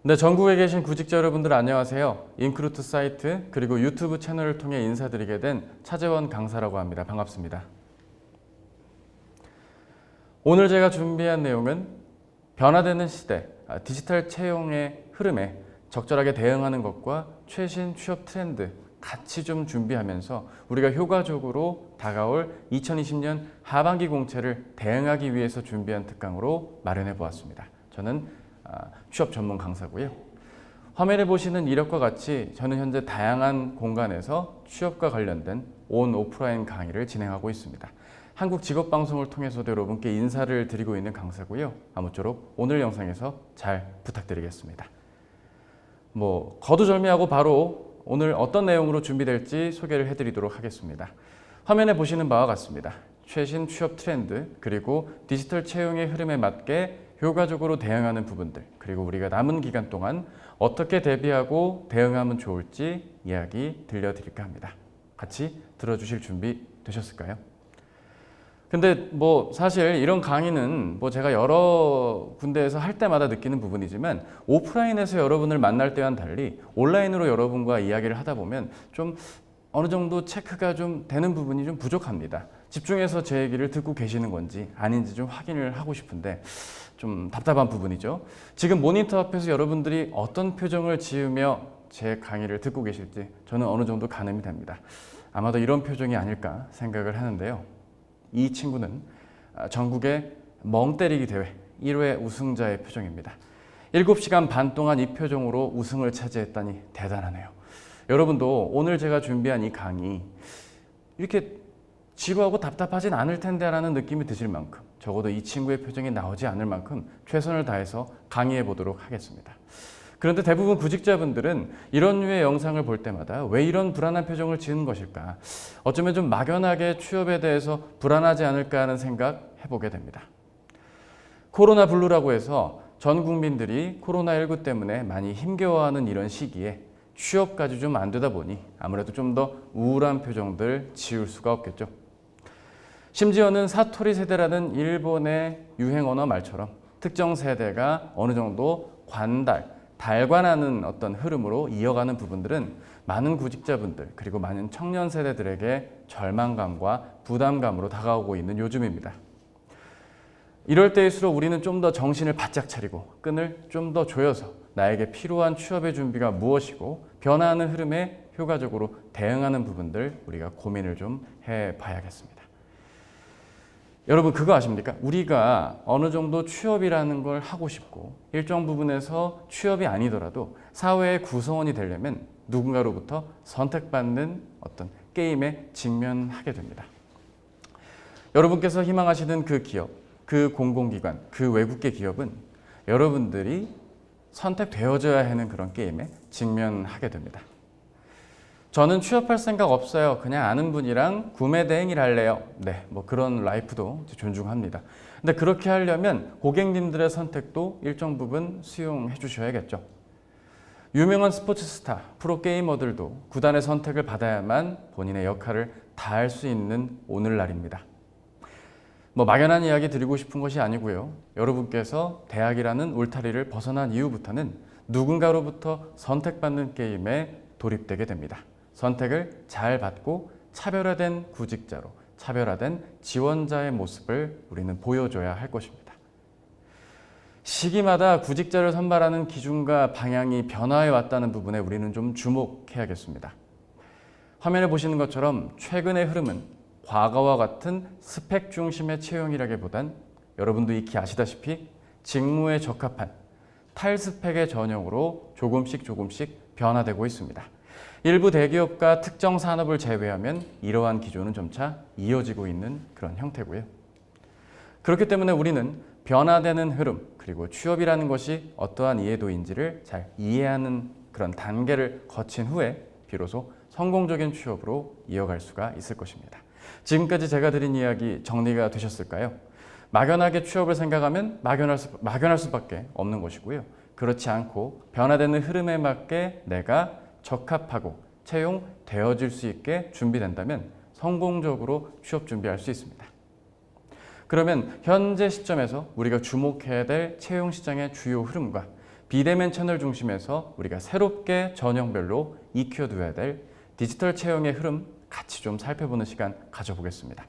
네, 전국에 계신 구직자 여러분들 안녕하세요. 인크루트 사이트 그리고 유튜브 채널을 통해 인사드리게 된 차재원 강사라고 합니다. 반갑습니다. 오늘 제가 준비한 내용은 변화되는 시대, 디지털 채용의 흐름에 적절하게 대응하는 것과 최신 취업 트렌드 같이 좀 준비하면서 우리가 효과적으로 다가올 2020년 하반기 공채를 대응하기 위해서 준비한 특강으로 마련해 보았습니다. 저는 취업 전문 강사고요. 화면에 보시는 이력과 같이 저는 현재 다양한 공간에서 취업과 관련된 온 오프라인 강의를 진행하고 있습니다. 한국직업방송을 통해서도 여러분께 인사를 드리고 있는 강사고요. 아무쪼록 오늘 영상에서 잘 부탁드리겠습니다. 거두절미하고 바로 오늘 어떤 내용으로 준비될지 소개를 해드리도록 하겠습니다. 화면에 보시는 바와 같습니다. 최신 취업 트렌드 그리고 디지털 채용의 흐름에 맞게 효과적으로 대응하는 부분들, 그리고 우리가 남은 기간 동안 어떻게 대비하고 대응하면 좋을지 이야기 들려드릴까 합니다. 같이 들어주실 준비 되셨을까요? 근데 사실 이런 강의는 제가 여러 군데에서 할 때마다 느끼는 부분이지만 오프라인에서 여러분을 만날 때와는 달리 온라인으로 여러분과 이야기를 하다 보면 좀 어느 정도 체크가 좀 되는 부분이 좀 부족합니다. 집중해서 제 얘기를 듣고 계시는 건지 아닌지 좀 확인을 하고 싶은데 좀 답답한 부분이죠. 지금 모니터 앞에서 여러분들이 어떤 표정을 지으며 제 강의를 듣고 계실지 저는 어느 정도 가늠이 됩니다. 아마도 이런 표정이 아닐까 생각을 하는데요. 이 친구는 전국의 멍 때리기 대회 1회 우승자의 표정입니다. 7시간 반 동안 이 표정으로 우승을 차지했다니 대단하네요. 여러분도 오늘 제가 준비한 이 강의 이렇게 지루하고 답답하진 않을 텐데 라는 느낌이 드실 만큼, 적어도 이 친구의 표정이 나오지 않을 만큼 최선을 다해서 강의해 보도록 하겠습니다. 그런데 대부분 구직자분들은 이런 류의 영상을 볼 때마다 왜 이런 불안한 표정을 지은 것일까? 어쩌면 좀 막연하게 취업에 대해서 불안하지 않을까 하는 생각 해보게 됩니다. 코로나 블루라고 해서 전 국민들이 코로나19 때문에 많이 힘겨워하는 이런 시기에 취업까지 좀 안 되다 보니 아무래도 좀 더 우울한 표정들 지울 수가 없겠죠. 심지어는 사토리 세대라는 일본의 유행 언어 말처럼 특정 세대가 어느 정도 달관하는 어떤 흐름으로 이어가는 부분들은 많은 구직자분들 그리고 많은 청년 세대들에게 절망감과 부담감으로 다가오고 있는 요즘입니다. 이럴 때일수록 우리는 좀 더 정신을 바짝 차리고 끈을 좀 더 조여서 나에게 필요한 취업의 준비가 무엇이고 변화하는 흐름에 효과적으로 대응하는 부분들 우리가 고민을 좀 해봐야겠습니다. 여러분 그거 아십니까? 우리가 어느 정도 취업이라는 걸 하고 싶고 일정 부분에서 취업이 아니더라도 사회의 구성원이 되려면 누군가로부터 선택받는 어떤 게임에 직면하게 됩니다. 여러분께서 희망하시는 그 기업, 그 공공기관, 그 외국계 기업은 여러분들이 선택되어져야 하는 그런 게임에 직면하게 됩니다. 저는 취업할 생각 없어요. 그냥 아는 분이랑 구매 대행일 할래요. 네, 그런 라이프도 존중합니다. 근데 그렇게 하려면 고객님들의 선택도 일정 부분 수용해 주셔야겠죠. 유명한 스포츠 스타, 프로게이머들도 구단의 선택을 받아야만 본인의 역할을 다할 수 있는 오늘날입니다. 막연한 이야기 드리고 싶은 것이 아니고요. 여러분께서 대학이라는 울타리를 벗어난 이후부터는 누군가로부터 선택받는 게임에 돌입되게 됩니다. 선택을 잘 받고 차별화된 구직자로, 차별화된 지원자의 모습을 우리는 보여줘야 할 것입니다. 시기마다 구직자를 선발하는 기준과 방향이 변화해 왔다는 부분에 우리는 좀 주목해야겠습니다. 화면에 보시는 것처럼 최근의 흐름은 과거와 같은 스펙 중심의 채용이라기보단 여러분도 익히 아시다시피 직무에 적합한 탈스펙의 전형으로 조금씩 변화되고 있습니다. 일부 대기업과 특정 산업을 제외하면 이러한 기조는 점차 이어지고 있는 그런 형태고요. 그렇기 때문에 우리는 변화되는 흐름 그리고 취업이라는 것이 어떠한 이해도인지를 잘 이해하는 그런 단계를 거친 후에 비로소 성공적인 취업으로 이어갈 수가 있을 것입니다. 지금까지 제가 드린 이야기 정리가 되셨을까요? 막연하게 취업을 생각하면 막연할 수밖에 없는 것이고요. 그렇지 않고 변화되는 흐름에 맞게 내가 적합하고 채용되어질 수 있게 준비된다면 성공적으로 취업 준비할 수 있습니다. 그러면 현재 시점에서 우리가 주목해야 될 채용 시장의 주요 흐름과 비대면 채널 중심에서 우리가 새롭게 전형별로 익혀두어야 될 디지털 채용의 흐름 같이 좀 살펴보는 시간 가져보겠습니다.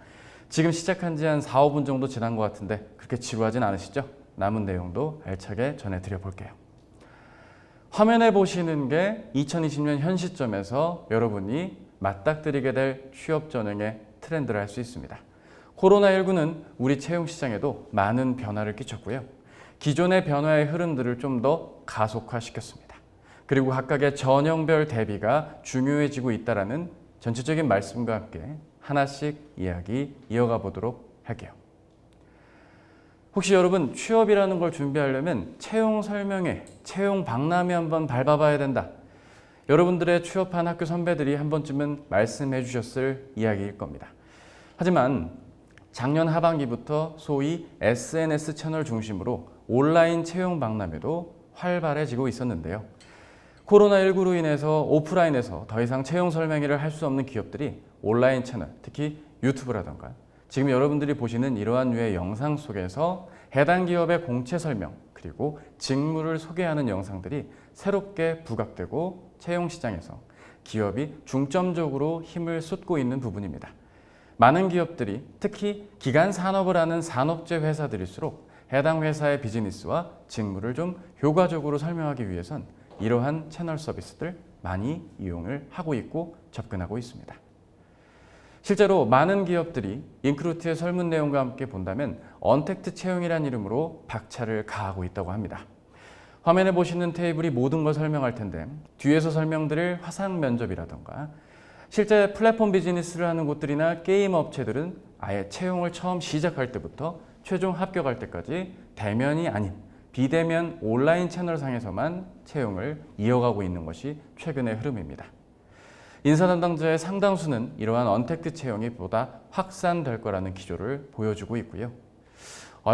지금 시작한 지 한 4, 5분 정도 지난 것 같은데 그렇게 지루하진 않으시죠? 남은 내용도 알차게 전해드려 볼게요. 화면에 보시는 게 2020년 현 시점에서 여러분이 맞닥뜨리게 될 취업 전형의 트렌드를 알 수 있습니다. 코로나19는 우리 채용 시장에도 많은 변화를 끼쳤고요. 기존의 변화의 흐름들을 좀 더 가속화시켰습니다. 그리고 각각의 전형별 대비가 중요해지고 있다는 전체적인 말씀과 함께 하나씩 이야기 이어가 보도록 할게요. 혹시 여러분 취업이라는 걸 준비하려면 채용 설명회, 채용 박람회 한번 밟아봐야 된다. 여러분들의 취업한 학교 선배들이 한 번쯤은 말씀해 주셨을 이야기일 겁니다. 하지만 작년 하반기부터 소위 SNS 채널 중심으로 온라인 채용 박람회도 활발해지고 있었는데요. 코로나19로 인해서 오프라인에서 더 이상 채용 설명회를 할 수 없는 기업들이 온라인 채널, 특히 유튜브라던가 지금 여러분들이 보시는 이러한 류의 영상 속에서 해당 기업의 공채 설명 그리고 직무를 소개하는 영상들이 새롭게 부각되고 채용 시장에서 기업이 중점적으로 힘을 쏟고 있는 부분입니다. 많은 기업들이 특히 기간 산업을 하는 산업재 회사들일수록 해당 회사의 비즈니스와 직무를 좀 효과적으로 설명하기 위해선 이러한 채널 서비스들 많이 이용을 하고 있고 접근하고 있습니다. 실제로 많은 기업들이 인크루트의 설문 내용과 함께 본다면 언택트 채용이라는 이름으로 박차를 가하고 있다고 합니다. 화면에 보시는 테이블이 모든 걸 설명할 텐데 뒤에서 설명드릴 화상 면접이라던가 실제 플랫폼 비즈니스를 하는 곳들이나 게임 업체들은 아예 채용을 처음 시작할 때부터 최종 합격할 때까지 대면이 아닌 비대면 온라인 채널상에서만 채용을 이어가고 있는 것이 최근의 흐름입니다. 인사 담당자의 상당수는 이러한 언택트 채용이 보다 확산될 거라는 기조를 보여주고 있고요.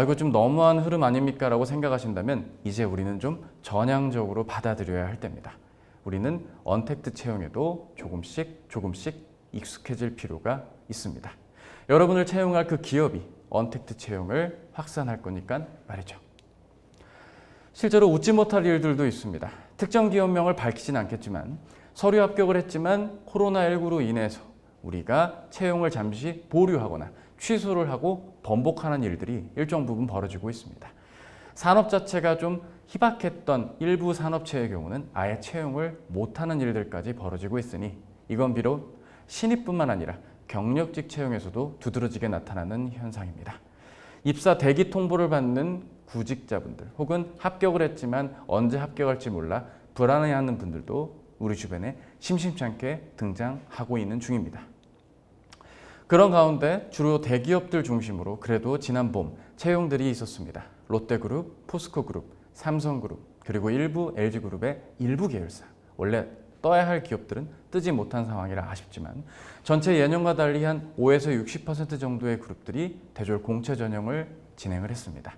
이거 좀 너무한 흐름 아닙니까? 라고 생각하신다면 이제 우리는 좀 전향적으로 받아들여야 할 때입니다. 우리는 언택트 채용에도 조금씩 익숙해질 필요가 있습니다. 여러분을 채용할 그 기업이 언택트 채용을 확산할 거니까 말이죠. 실제로 웃지 못할 일들도 있습니다. 특정 기업명을 밝히진 않겠지만 서류 합격을 했지만 코로나19로 인해서 우리가 채용을 잠시 보류하거나 취소를 하고 번복하는 일들이 일정 부분 벌어지고 있습니다. 산업 자체가 좀 희박했던 일부 산업체의 경우는 아예 채용을 못하는 일들까지 벌어지고 있으니 이건 비록 신입뿐만 아니라 경력직 채용에서도 두드러지게 나타나는 현상입니다. 입사 대기 통보를 받는 구직자분들 혹은 합격을 했지만 언제 합격할지 몰라 불안해하는 분들도 우리 주변에 심심치 않게 등장하고 있는 중입니다. 그런 가운데 주로 대기업들 중심으로 그래도 지난 봄 채용들이 있었습니다. 롯데그룹, 포스코그룹, 삼성그룹 그리고 일부 LG그룹의 일부 계열사 원래 떠야 할 기업들은 뜨지 못한 상황이라 아쉽지만 전체 예년과 달리 한 5에서 60% 정도의 그룹들이 대졸 공채 전형을 진행을 했습니다.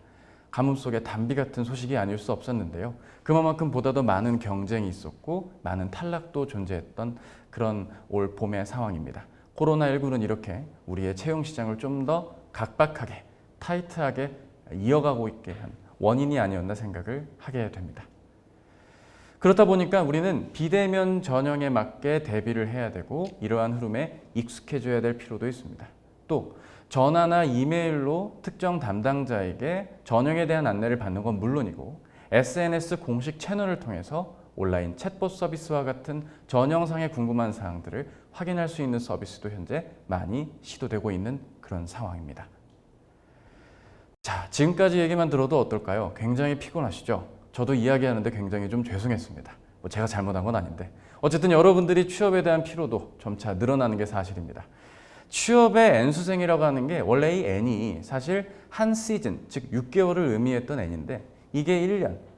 가뭄 속에 단비 같은 소식이 아닐 수 없었는데요. 그만큼 보다 더 많은 경쟁이 있었고 많은 탈락도 존재했던 그런 올 봄의 상황입니다. 코로나19는 이렇게 우리의 채용 시장을 좀 더 각박하게 타이트하게 이어가고 있게 한 원인이 아니었나 생각을 하게 됩니다. 그렇다 보니까 우리는 비대면 전형에 맞게 대비를 해야 되고 이러한 흐름에 익숙해져야 될 필요도 있습니다. 또 전화나 이메일로 특정 담당자에게 전형에 대한 안내를 받는 건 물론이고 SNS 공식 채널을 통해서 온라인 챗봇 서비스와 같은 전형상의 궁금한 사항들을 확인할 수 있는 서비스도 현재 많이 시도되고 있는 그런 상황입니다. 자, 지금까지 얘기만 들어도 어떨까요? 굉장히 피곤하시죠? 저도 이야기하는데 굉장히 좀 죄송했습니다. 제가 잘못한 건 아닌데 어쨌든 여러분들이 취업에 대한 피로도 점차 늘어나는 게 사실입니다. 취업의 N수생이라고 하는 게 원래 이 N이 사실 한 시즌, 즉 6개월을 의미했던 N인데 이게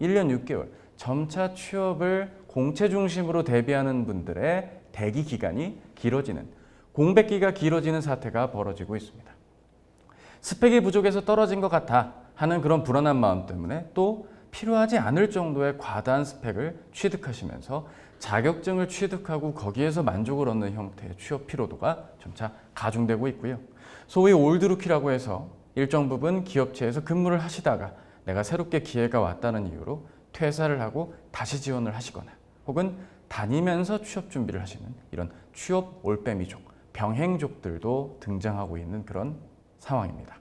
1년 6개월 점차 취업을 공채 중심으로 대비하는 분들의 대기 기간이 길어지는 공백기가 길어지는 사태가 벌어지고 있습니다. 스펙이 부족해서 떨어진 것 같아 하는 그런 불안한 마음 때문에 또 필요하지 않을 정도의 과다한 스펙을 취득하시면서 자격증을 취득하고 거기에서 만족을 얻는 형태의 취업 피로도가 점차 가중되고 있고요. 소위 올드루키라고 해서 일정 부분 기업체에서 근무를 하시다가 내가 새롭게 기회가 왔다는 이유로 퇴사를 하고 다시 지원을 하시거나 혹은 다니면서 취업 준비를 하시는 이런 취업 올빼미족, 병행족들도 등장하고 있는 그런 상황입니다.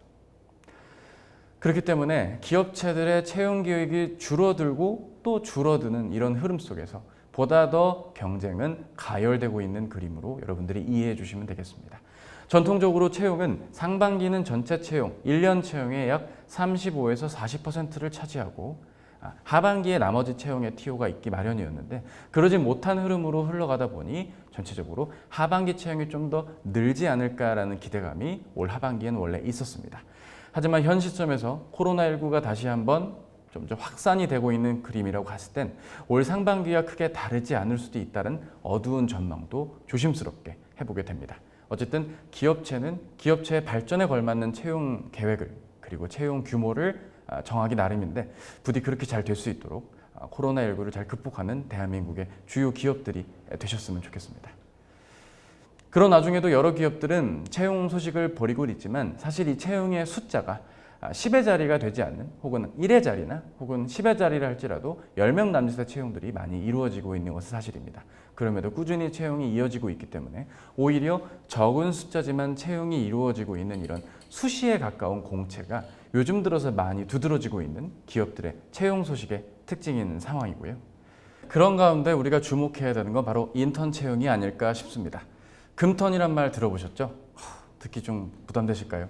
그렇기 때문에 기업체들의 채용 기획이 줄어들고 또 줄어드는 이런 흐름 속에서 보다 더 경쟁은 가열되고 있는 그림으로 여러분들이 이해해 주시면 되겠습니다. 전통적으로 채용은 상반기는 전체 채용, 1년 채용의 약 35에서 40%를 차지하고 하반기에 나머지 채용의 TO가 있기 마련이었는데 그러지 못한 흐름으로 흘러가다 보니 전체적으로 하반기 채용이 좀 더 늘지 않을까라는 기대감이 올 하반기에는 원래 있었습니다. 하지만 현 시점에서 코로나19가 다시 한번 점점 확산이 되고 있는 그림이라고 봤을 땐 올 상반기와 크게 다르지 않을 수도 있다는 어두운 전망도 조심스럽게 해보게 됩니다. 어쨌든 기업체는 기업체의 발전에 걸맞는 채용 계획을 그리고 채용 규모를 정하기 나름인데 부디 그렇게 잘 될 수 있도록 코로나19를 잘 극복하는 대한민국의 주요 기업들이 되셨으면 좋겠습니다. 그런 와중에도 여러 기업들은 채용 소식을 벌이고 있지만 사실 이 채용의 숫자가 10의 자리가 되지 않는 혹은 1의 자리나 혹은 10의 자리를 할지라도 10명 남짓의 채용들이 많이 이루어지고 있는 것은 사실입니다. 그럼에도 꾸준히 채용이 이어지고 있기 때문에 오히려 적은 숫자지만 채용이 이루어지고 있는 이런 수시에 가까운 공채가 요즘 들어서 많이 두드러지고 있는 기업들의 채용 소식의 특징이 있는 상황이고요. 그런 가운데 우리가 주목해야 되는 건 바로 인턴 채용이 아닐까 싶습니다. 금턴이란 말 들어보셨죠? 듣기 좀 부담되실까요?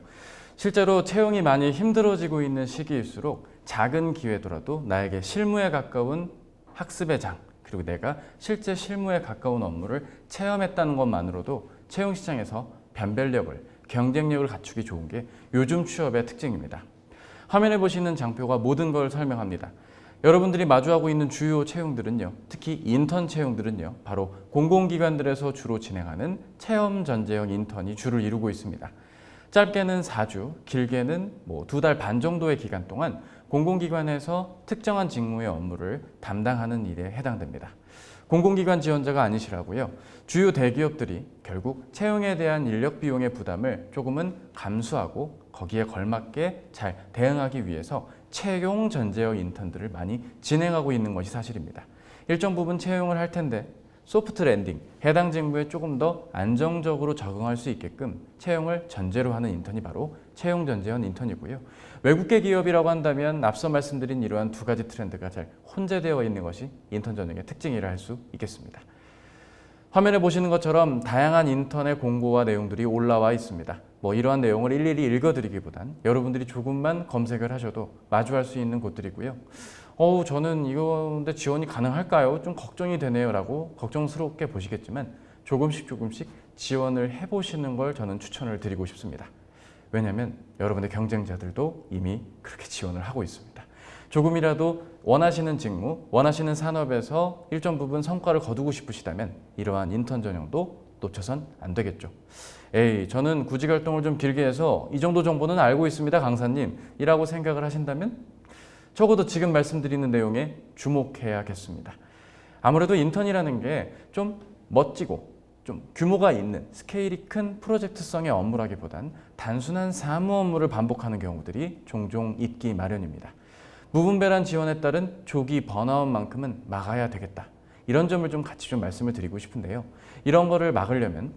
실제로 채용이 많이 힘들어지고 있는 시기일수록 작은 기회더라도 나에게 실무에 가까운 학습의 장 그리고 내가 실제 실무에 가까운 업무를 체험했다는 것만으로도 채용 시장에서 변별력을, 경쟁력을 갖추기 좋은 게 요즘 취업의 특징입니다. 화면에 보시는 장표가 모든 걸 설명합니다. 여러분들이 마주하고 있는 주요 채용들은요, 특히 인턴 채용들은요, 바로 공공기관들에서 주로 진행하는 체험 전제형 인턴이 주를 이루고 있습니다. 짧게는 4주, 길게는 2달 반 정도의 기간 동안 공공기관에서 특정한 직무의 업무를 담당하는 일에 해당됩니다. 공공기관 지원자가 아니시라고요. 주요 대기업들이 결국 채용에 대한 인력 비용의 부담을 조금은 감수하고 거기에 걸맞게 잘 대응하기 위해서 채용 전제형 인턴들을 많이 진행하고 있는 것이 사실입니다. 일정 부분 채용을 할 텐데 소프트 랜딩, 해당 직무에 조금 더 안정적으로 적응할 수 있게끔 채용을 전제로 하는 인턴이 바로 채용 전제형 인턴이고요. 외국계 기업이라고 한다면 앞서 말씀드린 이러한 두 가지 트렌드가 잘 혼재되어 있는 것이 인턴 전형의 특징이라 할 수 있겠습니다. 화면에 보시는 것처럼 다양한 인턴의 공고와 내용들이 올라와 있습니다. 이러한 내용을 일일이 읽어드리기보단 여러분들이 조금만 검색을 하셔도 마주할 수 있는 곳들이고요. 저는 이건데 지원이 가능할까요? 좀 걱정이 되네요 라고 걱정스럽게 보시겠지만 조금씩 지원을 해보시는 걸 저는 추천을 드리고 싶습니다. 왜냐하면 여러분의 경쟁자들도 이미 그렇게 지원을 하고 있습니다. 조금이라도 원하시는 직무, 원하시는 산업에서 일정 부분 성과를 거두고 싶으시다면 이러한 인턴 전형도 놓쳐선 안 되겠죠. 저는 구직 활동을 좀 길게 해서 이 정도 정보는 알고 있습니다, 강사님 이라고 생각을 하신다면 적어도 지금 말씀드리는 내용에 주목해야겠습니다. 아무래도 인턴이라는 게 좀 멋지고 좀 규모가 있는 스케일이 큰 프로젝트성의 업무라기보단 단순한 사무 업무를 반복하는 경우들이 종종 있기 마련입니다. 무분별한 지원에 따른 조기 번아웃만큼은 막아야 되겠다. 이런 점을 좀 같이 좀 말씀을 드리고 싶은데요. 이런 거를 막으려면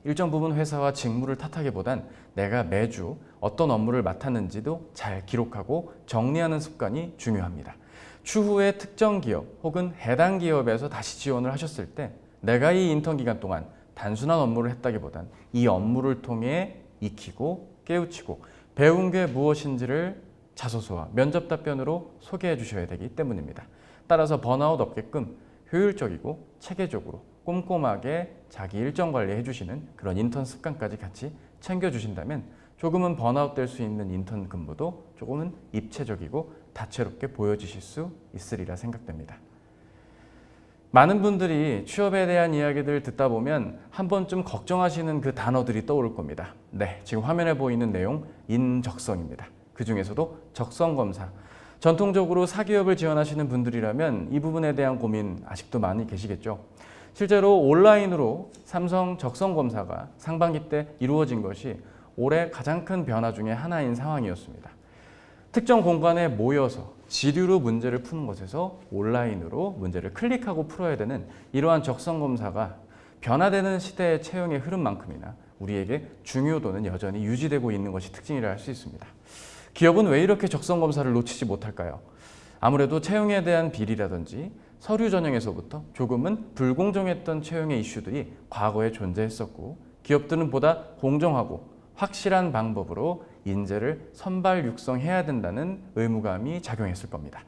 일정 부분 회사와 직무를 탓하기보단 내가 매주 어떤 업무를 맡았는지도 잘 기록하고 정리하는 습관이 중요합니다. 추후에 특정 기업 혹은 해당 기업에서 다시 지원을 하셨을 때 내가 이 인턴 기간 동안 단순한 업무를 했다기보단 이 업무를 통해 익히고 깨우치고 배운 게 무엇인지를 자소서와 면접 답변으로 소개해 주셔야 되기 때문입니다. 따라서 번아웃 없게끔 효율적이고 체계적으로 꼼꼼하게 자기 일정 관리해 주시는 그런 인턴 습관까지 같이 챙겨주신다면 조금은 번아웃 될 수 있는 인턴 근무도 조금은 입체적이고 다채롭게 보여지실 수 있으리라 생각됩니다. 많은 분들이 취업에 대한 이야기들 듣다 보면 한 번쯤 걱정하시는 그 단어들이 떠오를 겁니다. 네, 지금 화면에 보이는 내용 인적성입니다. 그 중에서도 적성검사. 전통적으로 사기업을 지원하시는 분들이라면 이 부분에 대한 고민 아직도 많이 계시겠죠. 실제로 온라인으로 삼성 적성검사가 상반기 때 이루어진 것이 올해 가장 큰 변화 중에 하나인 상황이었습니다. 특정 공간에 모여서 지류로 문제를 푸는 것에서 온라인으로 문제를 클릭하고 풀어야 되는 이러한 적성 검사가 변화되는 시대의 채용의 흐름만큼이나 우리에게 중요도는 여전히 유지되고 있는 것이 특징이라 할 수 있습니다. 기업은 왜 이렇게 적성 검사를 놓치지 못할까요? 아무래도 채용에 대한 비리라든지 서류 전형에서부터 조금은 불공정했던 채용의 이슈들이 과거에 존재했었고, 기업들은 보다 공정하고 확실한 방법으로 인재를 선발 육성해야 된다는 의무감이 작용했을 겁니다.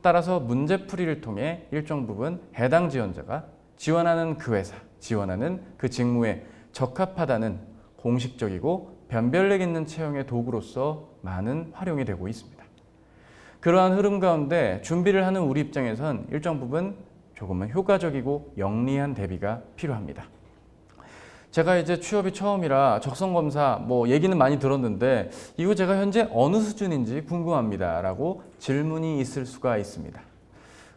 따라서 문제풀이를 통해 일정 부분 해당 지원자가 지원하는 그 회사, 지원하는 그 직무에 적합하다는 공식적이고 변별력 있는 채용의 도구로서 많은 활용이 되고 있습니다. 그러한 흐름 가운데 준비를 하는 우리 입장에선 일정 부분 조금은 효과적이고 영리한 대비가 필요합니다. 제가 이제 취업이 처음이라 적성검사 얘기는 많이 들었는데 이거 제가 현재 어느 수준인지 궁금합니다 라고 질문이 있을 수가 있습니다.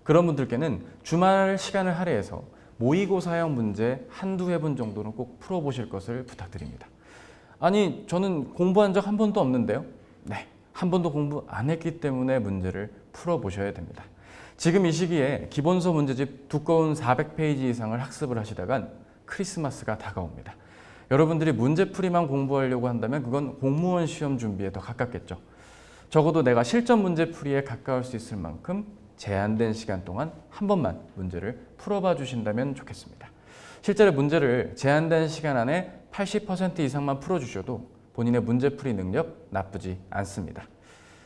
그런 분들께는 주말 시간을 할애해서 모의고사형 문제 한두 해 분 정도는 꼭 풀어보실 것을 부탁드립니다. 아니, 저는 공부한 적 한 번도 없는데요. 네, 한 번도 공부 안 했기 때문에 문제를 풀어보셔야 됩니다. 지금 이 시기에 기본서 문제집 두꺼운 400페이지 이상을 학습을 하시다간 크리스마스가 다가옵니다. 여러분들이 문제풀이만 공부하려고 한다면 그건 공무원 시험 준비에 더 가깝겠죠. 적어도 내가 실전 문제풀이에 가까울 수 있을 만큼 제한된 시간 동안 한 번만 문제를 풀어봐 주신다면 좋겠습니다. 실제로 문제를 제한된 시간 안에 80% 이상만 풀어주셔도 본인의 문제풀이 능력 나쁘지 않습니다.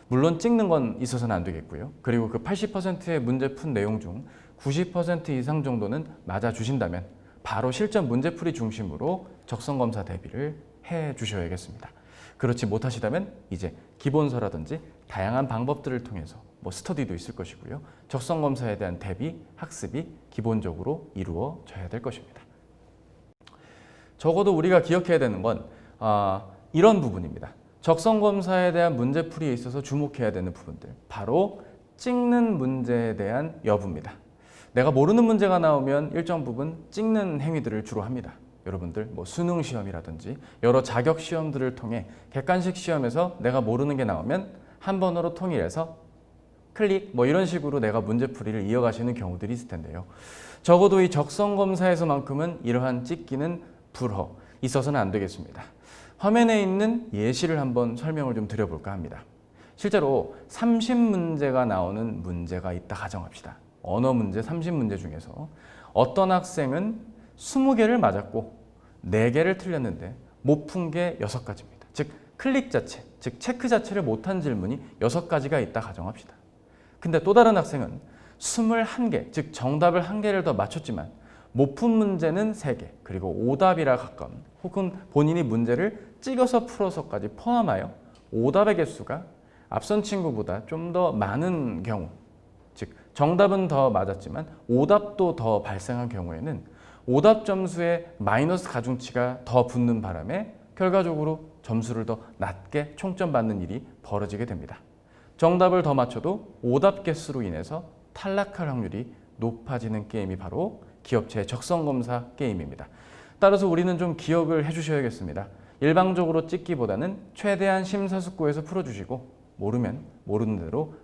물론 찍는 건 있어서는 안 되겠고요. 그리고 그 80%의 문제 푼 내용 중 90% 이상 정도는 맞아주신다면 바로 실전 문제풀이 중심으로 적성검사 대비를 해 주셔야겠습니다. 그렇지 못하시다면 이제 기본서라든지 다양한 방법들을 통해서 스터디도 있을 것이고요. 적성검사에 대한 대비, 학습이 기본적으로 이루어져야 될 것입니다. 적어도 우리가 기억해야 되는 건 이런 부분입니다. 적성검사에 대한 문제풀이에 있어서 주목해야 되는 부분들, 바로 찍는 문제에 대한 여부입니다. 내가 모르는 문제가 나오면 일정 부분 찍는 행위들을 주로 합니다. 여러분들 수능 시험이라든지 여러 자격 시험들을 통해 객관식 시험에서 내가 모르는 게 나오면 한 번으로 통일해서 클릭 이런 식으로 내가 문제풀이를 이어가시는 경우들이 있을 텐데요. 적어도 이 적성검사에서만큼은 이러한 찍기는 불허, 있어서는 안 되겠습니다. 화면에 있는 예시를 한번 설명을 좀 드려볼까 합니다. 실제로 30문제가 나오는 문제가 있다 가정합시다. 언어 문제 30문제 중에서 어떤 학생은 20개를 맞았고 4개를 틀렸는데 못 푼 게 6가지입니다. 즉 클릭 자체, 즉 체크 자체를 못한 질문이 6가지가 있다 가정합시다. 근데 또 다른 학생은 21개, 즉 정답을 1개를 더 맞췄지만 못 푼 문제는 3개, 그리고 오답이라 가까운 혹은 본인이 문제를 찍어서 풀어서까지 포함하여 오답의 개수가 앞선 친구보다 좀 더 많은 경우, 즉 정답은 더 맞았지만 오답도 더 발생한 경우에는 오답 점수에 마이너스 가중치가 더 붙는 바람에 결과적으로 점수를 더 낮게 총점받는 일이 벌어지게 됩니다. 정답을 더 맞춰도 오답 개수로 인해서 탈락할 확률이 높아지는 게임이 바로 기업체 적성검사 게임입니다. 따라서 우리는 좀 기억을 해주셔야겠습니다. 일방적으로 찍기보다는 최대한 심사숙고해서 풀어주시고 모르면 모르는 대로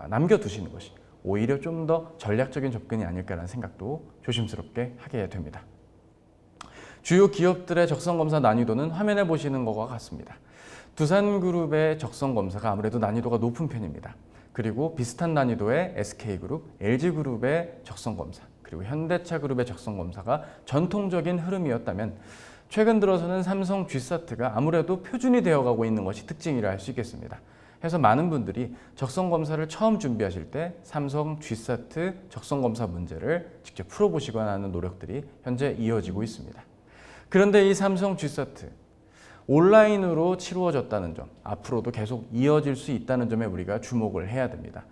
남겨두시는 것이 오히려 좀 더 전략적인 접근이 아닐까라는 생각도 조심스럽게 하게 됩니다. 주요 기업들의 적성검사 난이도는 화면에 보시는 것과 같습니다. 두산그룹의 적성검사가 아무래도 난이도가 높은 편입니다. 그리고 비슷한 난이도의 SK그룹, LG그룹의 적성검사, 그리고 현대차그룹의 적성검사가 전통적인 흐름이었다면 최근 들어서는 삼성 G사트가 아무래도 표준이 되어가고 있는 것이 특징이라 할 수 있겠습니다. 그래서 많은 분들이 적성검사를 처음 준비하실 때 삼성 G사트 적성검사 문제를 직접 풀어보시거나 하는 노력들이 현재 이어지고 있습니다. 그런데 이 삼성 G사트 온라인으로 치루어졌다는 점, 앞으로도 계속 이어질 수 있다는 점에 우리가 주목을 해야 됩니다.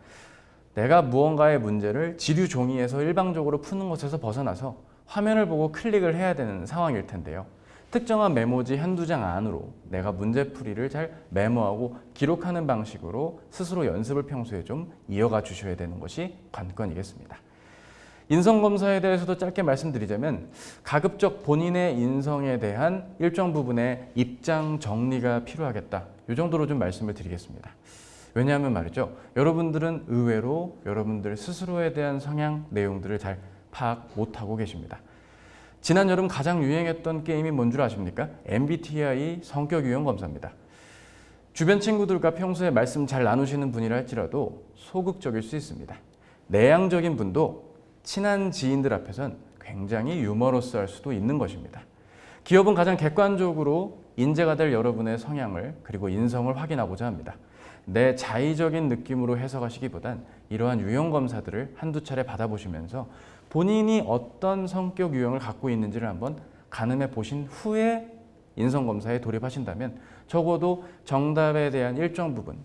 내가 무언가의 문제를 지류 종이에서 일방적으로 푸는 것에서 벗어나서 화면을 보고 클릭을 해야 되는 상황일 텐데요. 특정한 메모지 한두 장 안으로 내가 문제풀이를 잘 메모하고 기록하는 방식으로 스스로 연습을 평소에 좀 이어가 주셔야 되는 것이 관건이겠습니다. 인성검사에 대해서도 짧게 말씀드리자면 가급적 본인의 인성에 대한 일정 부분의 입장 정리가 필요하겠다. 이 정도로 좀 말씀을 드리겠습니다. 왜냐하면 말이죠. 여러분들은 의외로 여러분들 스스로에 대한 성향 내용들을 잘 파악 못하고 계십니다. 지난 여름 가장 유행했던 게임이 뭔 줄 아십니까? MBTI 성격 유형 검사입니다. 주변 친구들과 평소에 말씀 잘 나누시는 분이라 할지라도 소극적일 수 있습니다. 내향적인 분도 친한 지인들 앞에선 굉장히 유머러스할 수도 있는 것입니다. 기업은 가장 객관적으로 인재가 될 여러분의 성향을 그리고 인성을 확인하고자 합니다. 내 자의적인 느낌으로 해석하시기보단 이러한 유형 검사들을 한두 차례 받아보시면서 본인이 어떤 성격 유형을 갖고 있는지를 한번 가늠해 보신 후에 인성검사에 돌입하신다면 적어도 정답에 대한 일정 부분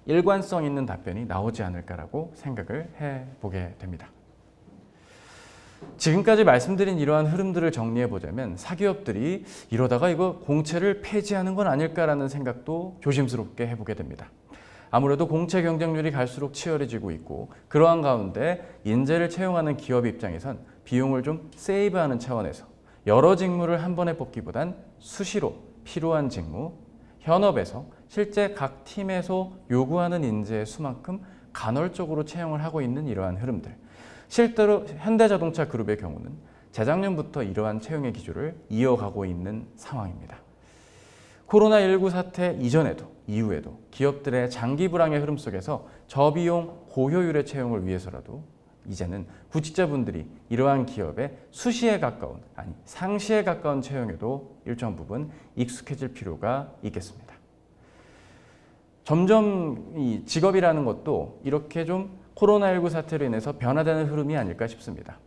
일관성 있는 답변이 나오지 않을까라고 생각을 해보게 됩니다. 지금까지 말씀드린 이러한 흐름들을 정리해 보자면 사기업들이 이러다가 이거 공채를 폐지하는 건 아닐까라는 생각도 조심스럽게 해보게 됩니다. 아무래도 공채 경쟁률이 갈수록 치열해지고 있고 그러한 가운데 인재를 채용하는 기업 입장에선 비용을 좀 세이브하는 차원에서 여러 직무를 한 번에 뽑기보단 수시로 필요한 직무, 현업에서 실제 각 팀에서 요구하는 인재의 수만큼 간헐적으로 채용을 하고 있는 이러한 흐름들. 실제로 현대자동차 그룹의 경우는 재작년부터 이러한 채용의 기조를 이어가고 있는 상황입니다. 코로나19 사태 이전에도 이후에도 기업들의 장기 불황의 흐름 속에서 저비용 고효율의 채용을 위해서라도 이제는 구직자분들이 이러한 기업의 수시에 가까운 아니 상시에 가까운 채용에도 일정 부분 익숙해질 필요가 있겠습니다. 점점 이 직업이라는 것도 이렇게 좀 코로나19 사태로 인해서 변화되는 흐름이 아닐까 싶습니다.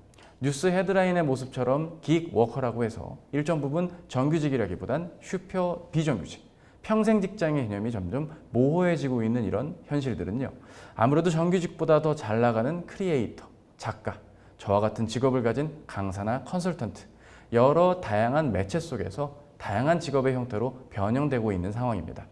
뉴스 헤드라인의 모습처럼 기익워커라고 해서 일정 부분 정규직이라기보단 슈퍼 비정규직, 평생 직장의 개념이 점점 모호해지고 있는 이런 현실들은요. 아무래도 정규직보다 더 잘 나가는 크리에이터, 작가, 저와 같은 직업을 가진 강사나 컨설턴트, 여러 다양한 매체 속에서 다양한 직업의 형태로 변형되고 있는 상황입니다.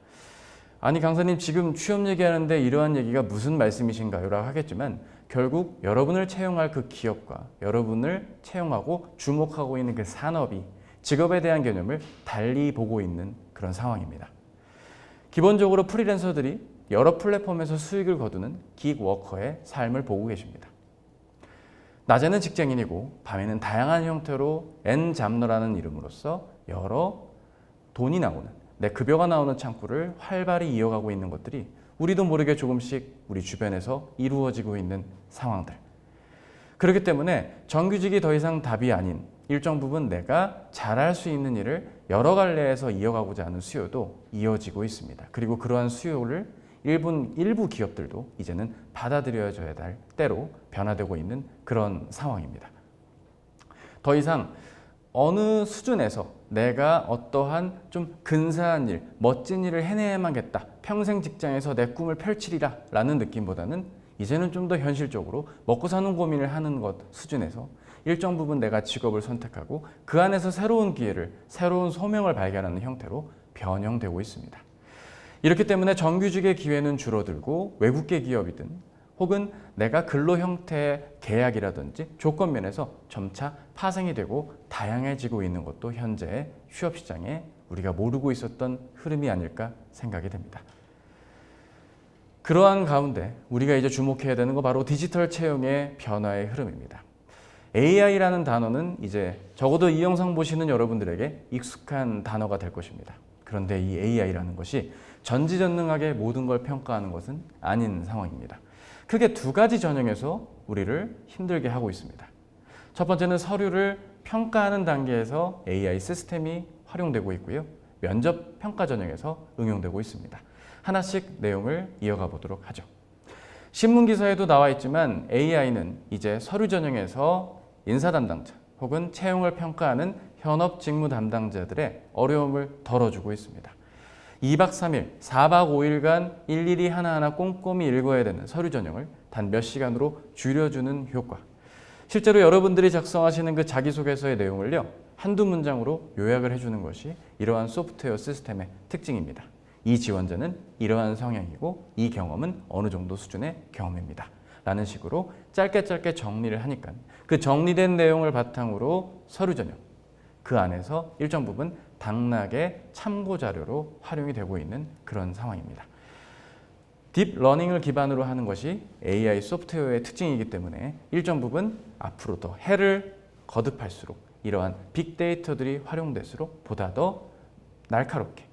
아니 강사님 지금 취업 얘기하는데 이러한 얘기가 무슨 말씀이신가요? 라고 하겠지만 결국 여러분을 채용할 그 기업과 여러분을 채용하고 주목하고 있는 그 산업이 직업에 대한 개념을 달리 보고 있는 그런 상황입니다. 기본적으로 프리랜서들이 여러 플랫폼에서 수익을 거두는 기익워커의 삶을 보고 계십니다. 낮에는 직장인이고 밤에는 다양한 형태로 N잡너라는 이름으로써 여러 돈이 나오는 내 급여가 나오는 창구를 활발히 이어가고 있는 것들이 우리도 모르게 조금씩 우리 주변에서 이루어지고 있는 상황들. 그렇기 때문에 정규직이 더 이상 답이 아닌 일정 부분 내가 잘할 수 있는 일을 여러 갈래에서 이어가고자 하는 수요도 이어지고 있습니다. 그리고 그러한 수요를 일부 기업들도 이제는 받아들여져야 할 때로 변화되고 있는 그런 상황입니다. 더 이상 어느 수준에서 내가 어떠한 좀 근사한 일, 멋진 일을 해내야만겠다. 평생 직장에서 내 꿈을 펼치리라 라는 느낌보다는 이제는 좀 더 현실적으로 먹고 사는 고민을 하는 것 수준에서 일정 부분 내가 직업을 선택하고 그 안에서 새로운 기회를, 새로운 소명을 발견하는 형태로 변형되고 있습니다. 이렇기 때문에 정규직의 기회는 줄어들고 외국계 기업이든 혹은 내가 근로 형태의 계약이라든지 조건 면에서 점차 파생이 되고 다양해지고 있는 것도 현재의 취업시장에 우리가 모르고 있었던 흐름이 아닐까 생각이 됩니다. 그러한 가운데 우리가 이제 주목해야 되는 거 바로 디지털 채용의 변화의 흐름입니다. AI라는 단어는 이제 적어도 이 영상 보시는 여러분들에게 익숙한 단어가 될 것입니다. 그런데 이 AI라는 것이 전지전능하게 모든 걸 평가하는 것은 아닌 상황입니다. 크게 두 가지 전형에서 우리를 힘들게 하고 있습니다. 첫 번째는 서류를 평가하는 단계에서 AI 시스템이 활용되고 있고요. 면접 평가 전형에서 응용되고 있습니다. 하나씩 내용을 이어가 보도록 하죠. 신문 기사에도 나와 있지만 AI는 이제 서류 전형에서 인사 담당자 혹은 채용을 평가하는 현업 직무 담당자들의 어려움을 덜어주고 있습니다. 2박 3일, 4박 5일간 일일이 하나하나 꼼꼼히 읽어야 되는 서류 전형을 단 몇 시간으로 줄여주는 효과. 실제로 여러분들이 작성하시는 그 자기소개서의 내용을요, 한두 문장으로 요약을 해주는 것이 이러한 소프트웨어 시스템의 특징입니다. 이 지원자는 이러한 성향이고 이 경험은 어느 정도 수준의 경험입니다. 라는 식으로 짧게 정리를 하니까 그 정리된 내용을 바탕으로 서류 전형, 그 안에서 일정 부분 당락의 참고 자료로 활용이 되고 있는 그런 상황입니다. 딥러닝을 기반으로 하는 것이 AI 소프트웨어의 특징이기 때문에 일정 부분 앞으로 더 해를 거듭할수록 이러한 빅데이터들이 활용될수록 보다 더 날카롭게,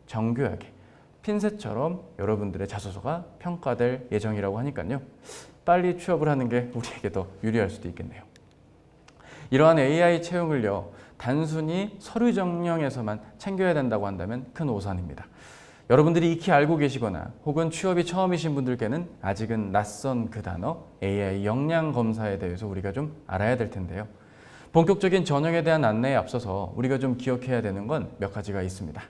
정교하게, 핀셋처럼 여러분들의 자소서가 평가될 예정이라고 하니까요. 빨리 취업을 하는 게 우리에게 더 유리할 수도 있겠네요. 이러한 AI 채용을요, 단순히 서류 정령에서만 챙겨야 된다고 한다면 큰 오산입니다. 여러분들이 익히 알고 계시거나 혹은 취업이 처음이신 분들께는 아직은 낯선 그 단어 AI 역량 검사에 대해서 우리가 좀 알아야 될 텐데요. 본격적인 전형에 대한 안내에 앞서서 우리가 좀 기억해야 되는 건 몇 가지가 있습니다.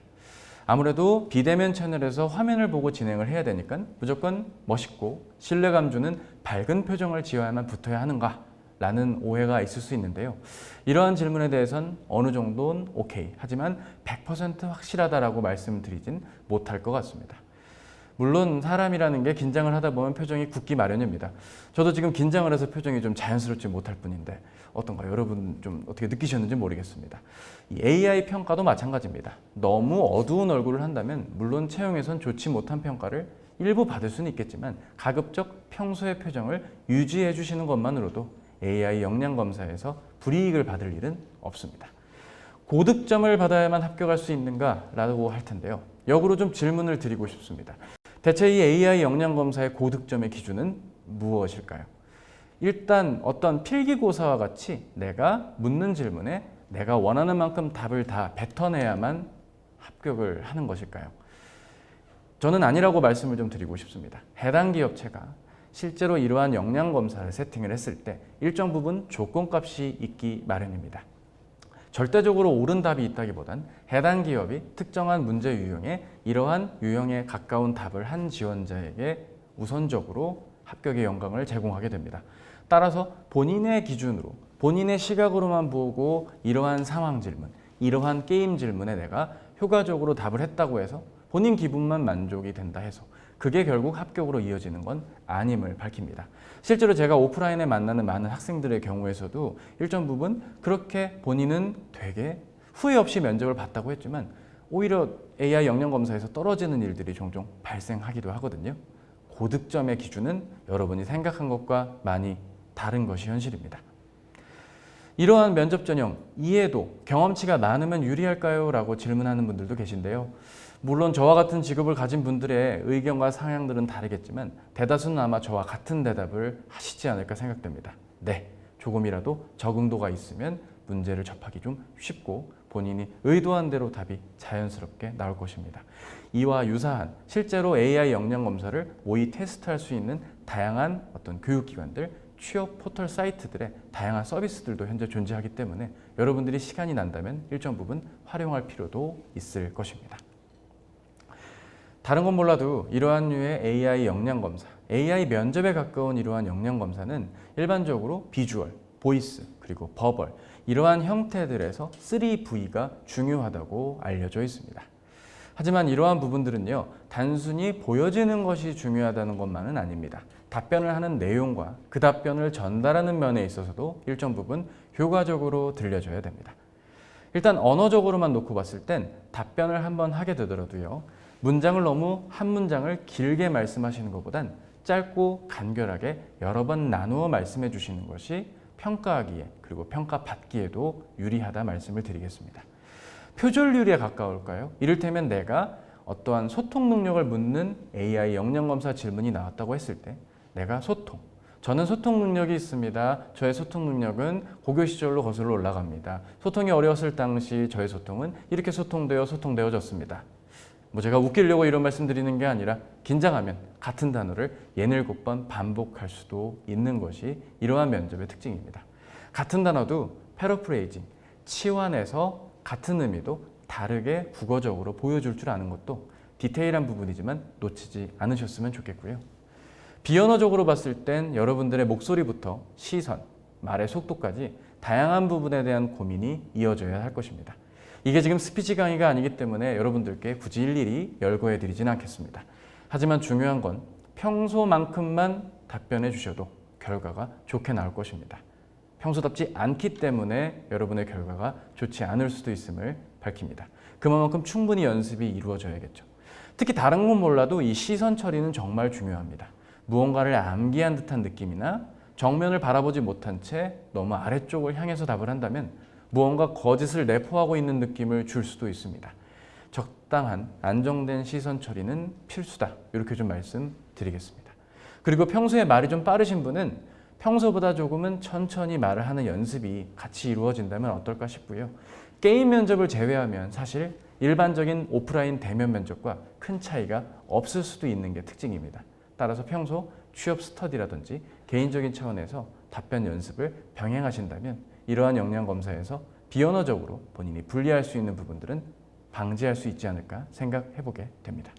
아무래도 비대면 채널에서 화면을 보고 진행을 해야 되니까 무조건 멋있고 신뢰감 주는 밝은 표정을 지어야만 붙어야 하는가? 라는 오해가 있을 수 있는데요. 이러한 질문에 대해선 어느 정도는 오케이, 하지만 100% 확실하다라고 말씀드리진 못할 것 같습니다. 물론 사람이라는 게 긴장을 하다 보면 표정이 굳기 마련입니다. 저도 지금 긴장을 해서 표정이 좀 자연스럽지 못할 뿐인데 어떤가요? 여러분 좀 어떻게 느끼셨는지 모르겠습니다. 이 AI 평가도 마찬가지입니다. 너무 어두운 얼굴을 한다면 물론 채용에선 좋지 못한 평가를 일부 받을 수는 있겠지만 가급적 평소의 표정을 유지해 주시는 것만으로도 AI 역량 검사에서 불이익을 받을 일은 없습니다. 고득점을 받아야만 합격할 수 있는가라고 할 텐데요. 역으로 좀 질문을 드리고 싶습니다. 대체 이 AI 역량 검사의 고득점의 기준은 무엇일까요? 일단 어떤 필기고사와 같이 내가 묻는 질문에 내가 원하는 만큼 답을 다 뱉어내야만 합격을 하는 것일까요? 저는 아니라고 말씀을 좀 드리고 싶습니다. 해당 기업체가 실제로 이러한 역량 검사를 세팅을 했을 때 일정 부분 조건값이 있기 마련입니다. 절대적으로 옳은 답이 있다기보단 해당 기업이 특정한 문제 유형에 이러한 유형에 가까운 답을 한 지원자에게 우선적으로 합격의 영광을 제공하게 됩니다. 따라서 본인의 기준으로, 본인의 시각으로만 보고 이러한 상황 질문, 이러한 게임 질문에 내가 효과적으로 답을 했다고 해서 본인 기분만 만족이 된다 해서 그게 결국 합격으로 이어지는 건 아님을 밝힙니다. 실제로 제가 오프라인에 만나는 많은 학생들의 경우에서도 일정 부분 그렇게 본인은 되게 후회 없이 면접을 봤다고 했지만 오히려 AI 역량 검사에서 떨어지는 일들이 종종 발생하기도 하거든요. 고득점의 기준은 여러분이 생각한 것과 많이 다른 것이 현실입니다. 이러한 면접 전형, 이해도, 경험치가 많으면 유리할까요? 라고 질문하는 분들도 계신데요. 물론 저와 같은 직업을 가진 분들의 의견과 상향들은 다르겠지만 대다수는 아마 저와 같은 대답을 하시지 않을까 생각됩니다. 네, 조금이라도 적응도가 있으면 문제를 접하기 좀 쉽고 본인이 의도한 대로 답이 자연스럽게 나올 것입니다. 이와 유사한 실제로 AI 역량 검사를 모의 테스트할 수 있는 다양한 어떤 교육기관들, 취업 포털 사이트들의 다양한 서비스들도 현재 존재하기 때문에 여러분들이 시간이 난다면 일정 부분 활용할 필요도 있을 것입니다. 다른 건 몰라도 이러한 류의 AI 역량 검사, AI 면접에 가까운 이러한 역량 검사는 일반적으로 비주얼, 보이스, 그리고 버벌 이러한 형태들에서 3V가 중요하다고 알려져 있습니다. 하지만 이러한 부분들은요, 단순히 보여지는 것이 중요하다는 것만은 아닙니다. 답변을 하는 내용과 그 답변을 전달하는 면에 있어서도 일정 부분 효과적으로 들려줘야 됩니다. 일단 언어적으로만 놓고 봤을 땐 답변을 한번 하게 되더라도요, 문장을 너무 한 문장을 길게 말씀하시는 것보단 짧고 간결하게 여러 번 나누어 말씀해 주시는 것이 평가하기에 그리고 평가받기에도 유리하다 말씀을 드리겠습니다. 표절률에 가까울까요? 이를테면 내가 어떠한 소통 능력을 묻는 AI 역량 검사 질문이 나왔다고 했을 때 내가 저는 소통 능력이 있습니다. 저의 소통 능력은 고교 시절로 거슬러 올라갑니다. 소통이 어려웠을 당시 저의 소통은 이렇게 소통되어졌습니다. 제가 웃기려고 이런 말씀 드리는 게 아니라 긴장하면 같은 단어를 67번 반복할 수도 있는 것이 이러한 면접의 특징입니다. 같은 단어도 패러프레이징, 치환해서 같은 의미도 다르게 국어적으로 보여줄 줄 아는 것도 디테일한 부분이지만 놓치지 않으셨으면 좋겠고요. 비언어적으로 봤을 땐 여러분들의 목소리부터 시선, 말의 속도까지 다양한 부분에 대한 고민이 이어져야 할 것입니다. 이게 지금 스피치 강의가 아니기 때문에 여러분들께 굳이 일일이 열거해 드리진 않겠습니다. 하지만 중요한 건 평소만큼만 답변해 주셔도 결과가 좋게 나올 것입니다. 평소답지 않기 때문에 여러분의 결과가 좋지 않을 수도 있음을 밝힙니다. 그만큼 충분히 연습이 이루어져야겠죠. 특히 다른 건 몰라도 이 시선 처리는 정말 중요합니다. 무언가를 암기한 듯한 느낌이나 정면을 바라보지 못한 채 너무 아래쪽을 향해서 답을 한다면 무언가 거짓을 내포하고 있는 느낌을 줄 수도 있습니다. 적당한 안정된 시선 처리는 필수다. 이렇게 좀 말씀드리겠습니다. 그리고 평소에 말이 좀 빠르신 분은 평소보다 조금은 천천히 말을 하는 연습이 같이 이루어진다면 어떨까 싶고요. 게임 면접을 제외하면 사실 일반적인 오프라인 대면 면접과 큰 차이가 없을 수도 있는 게 특징입니다. 따라서 평소 취업 스터디라든지 개인적인 차원에서 답변 연습을 병행하신다면 이러한 역량 검사에서 비언어적으로 본인이 불리할 수 있는 부분들은 방지할 수 있지 않을까 생각해 보게 됩니다.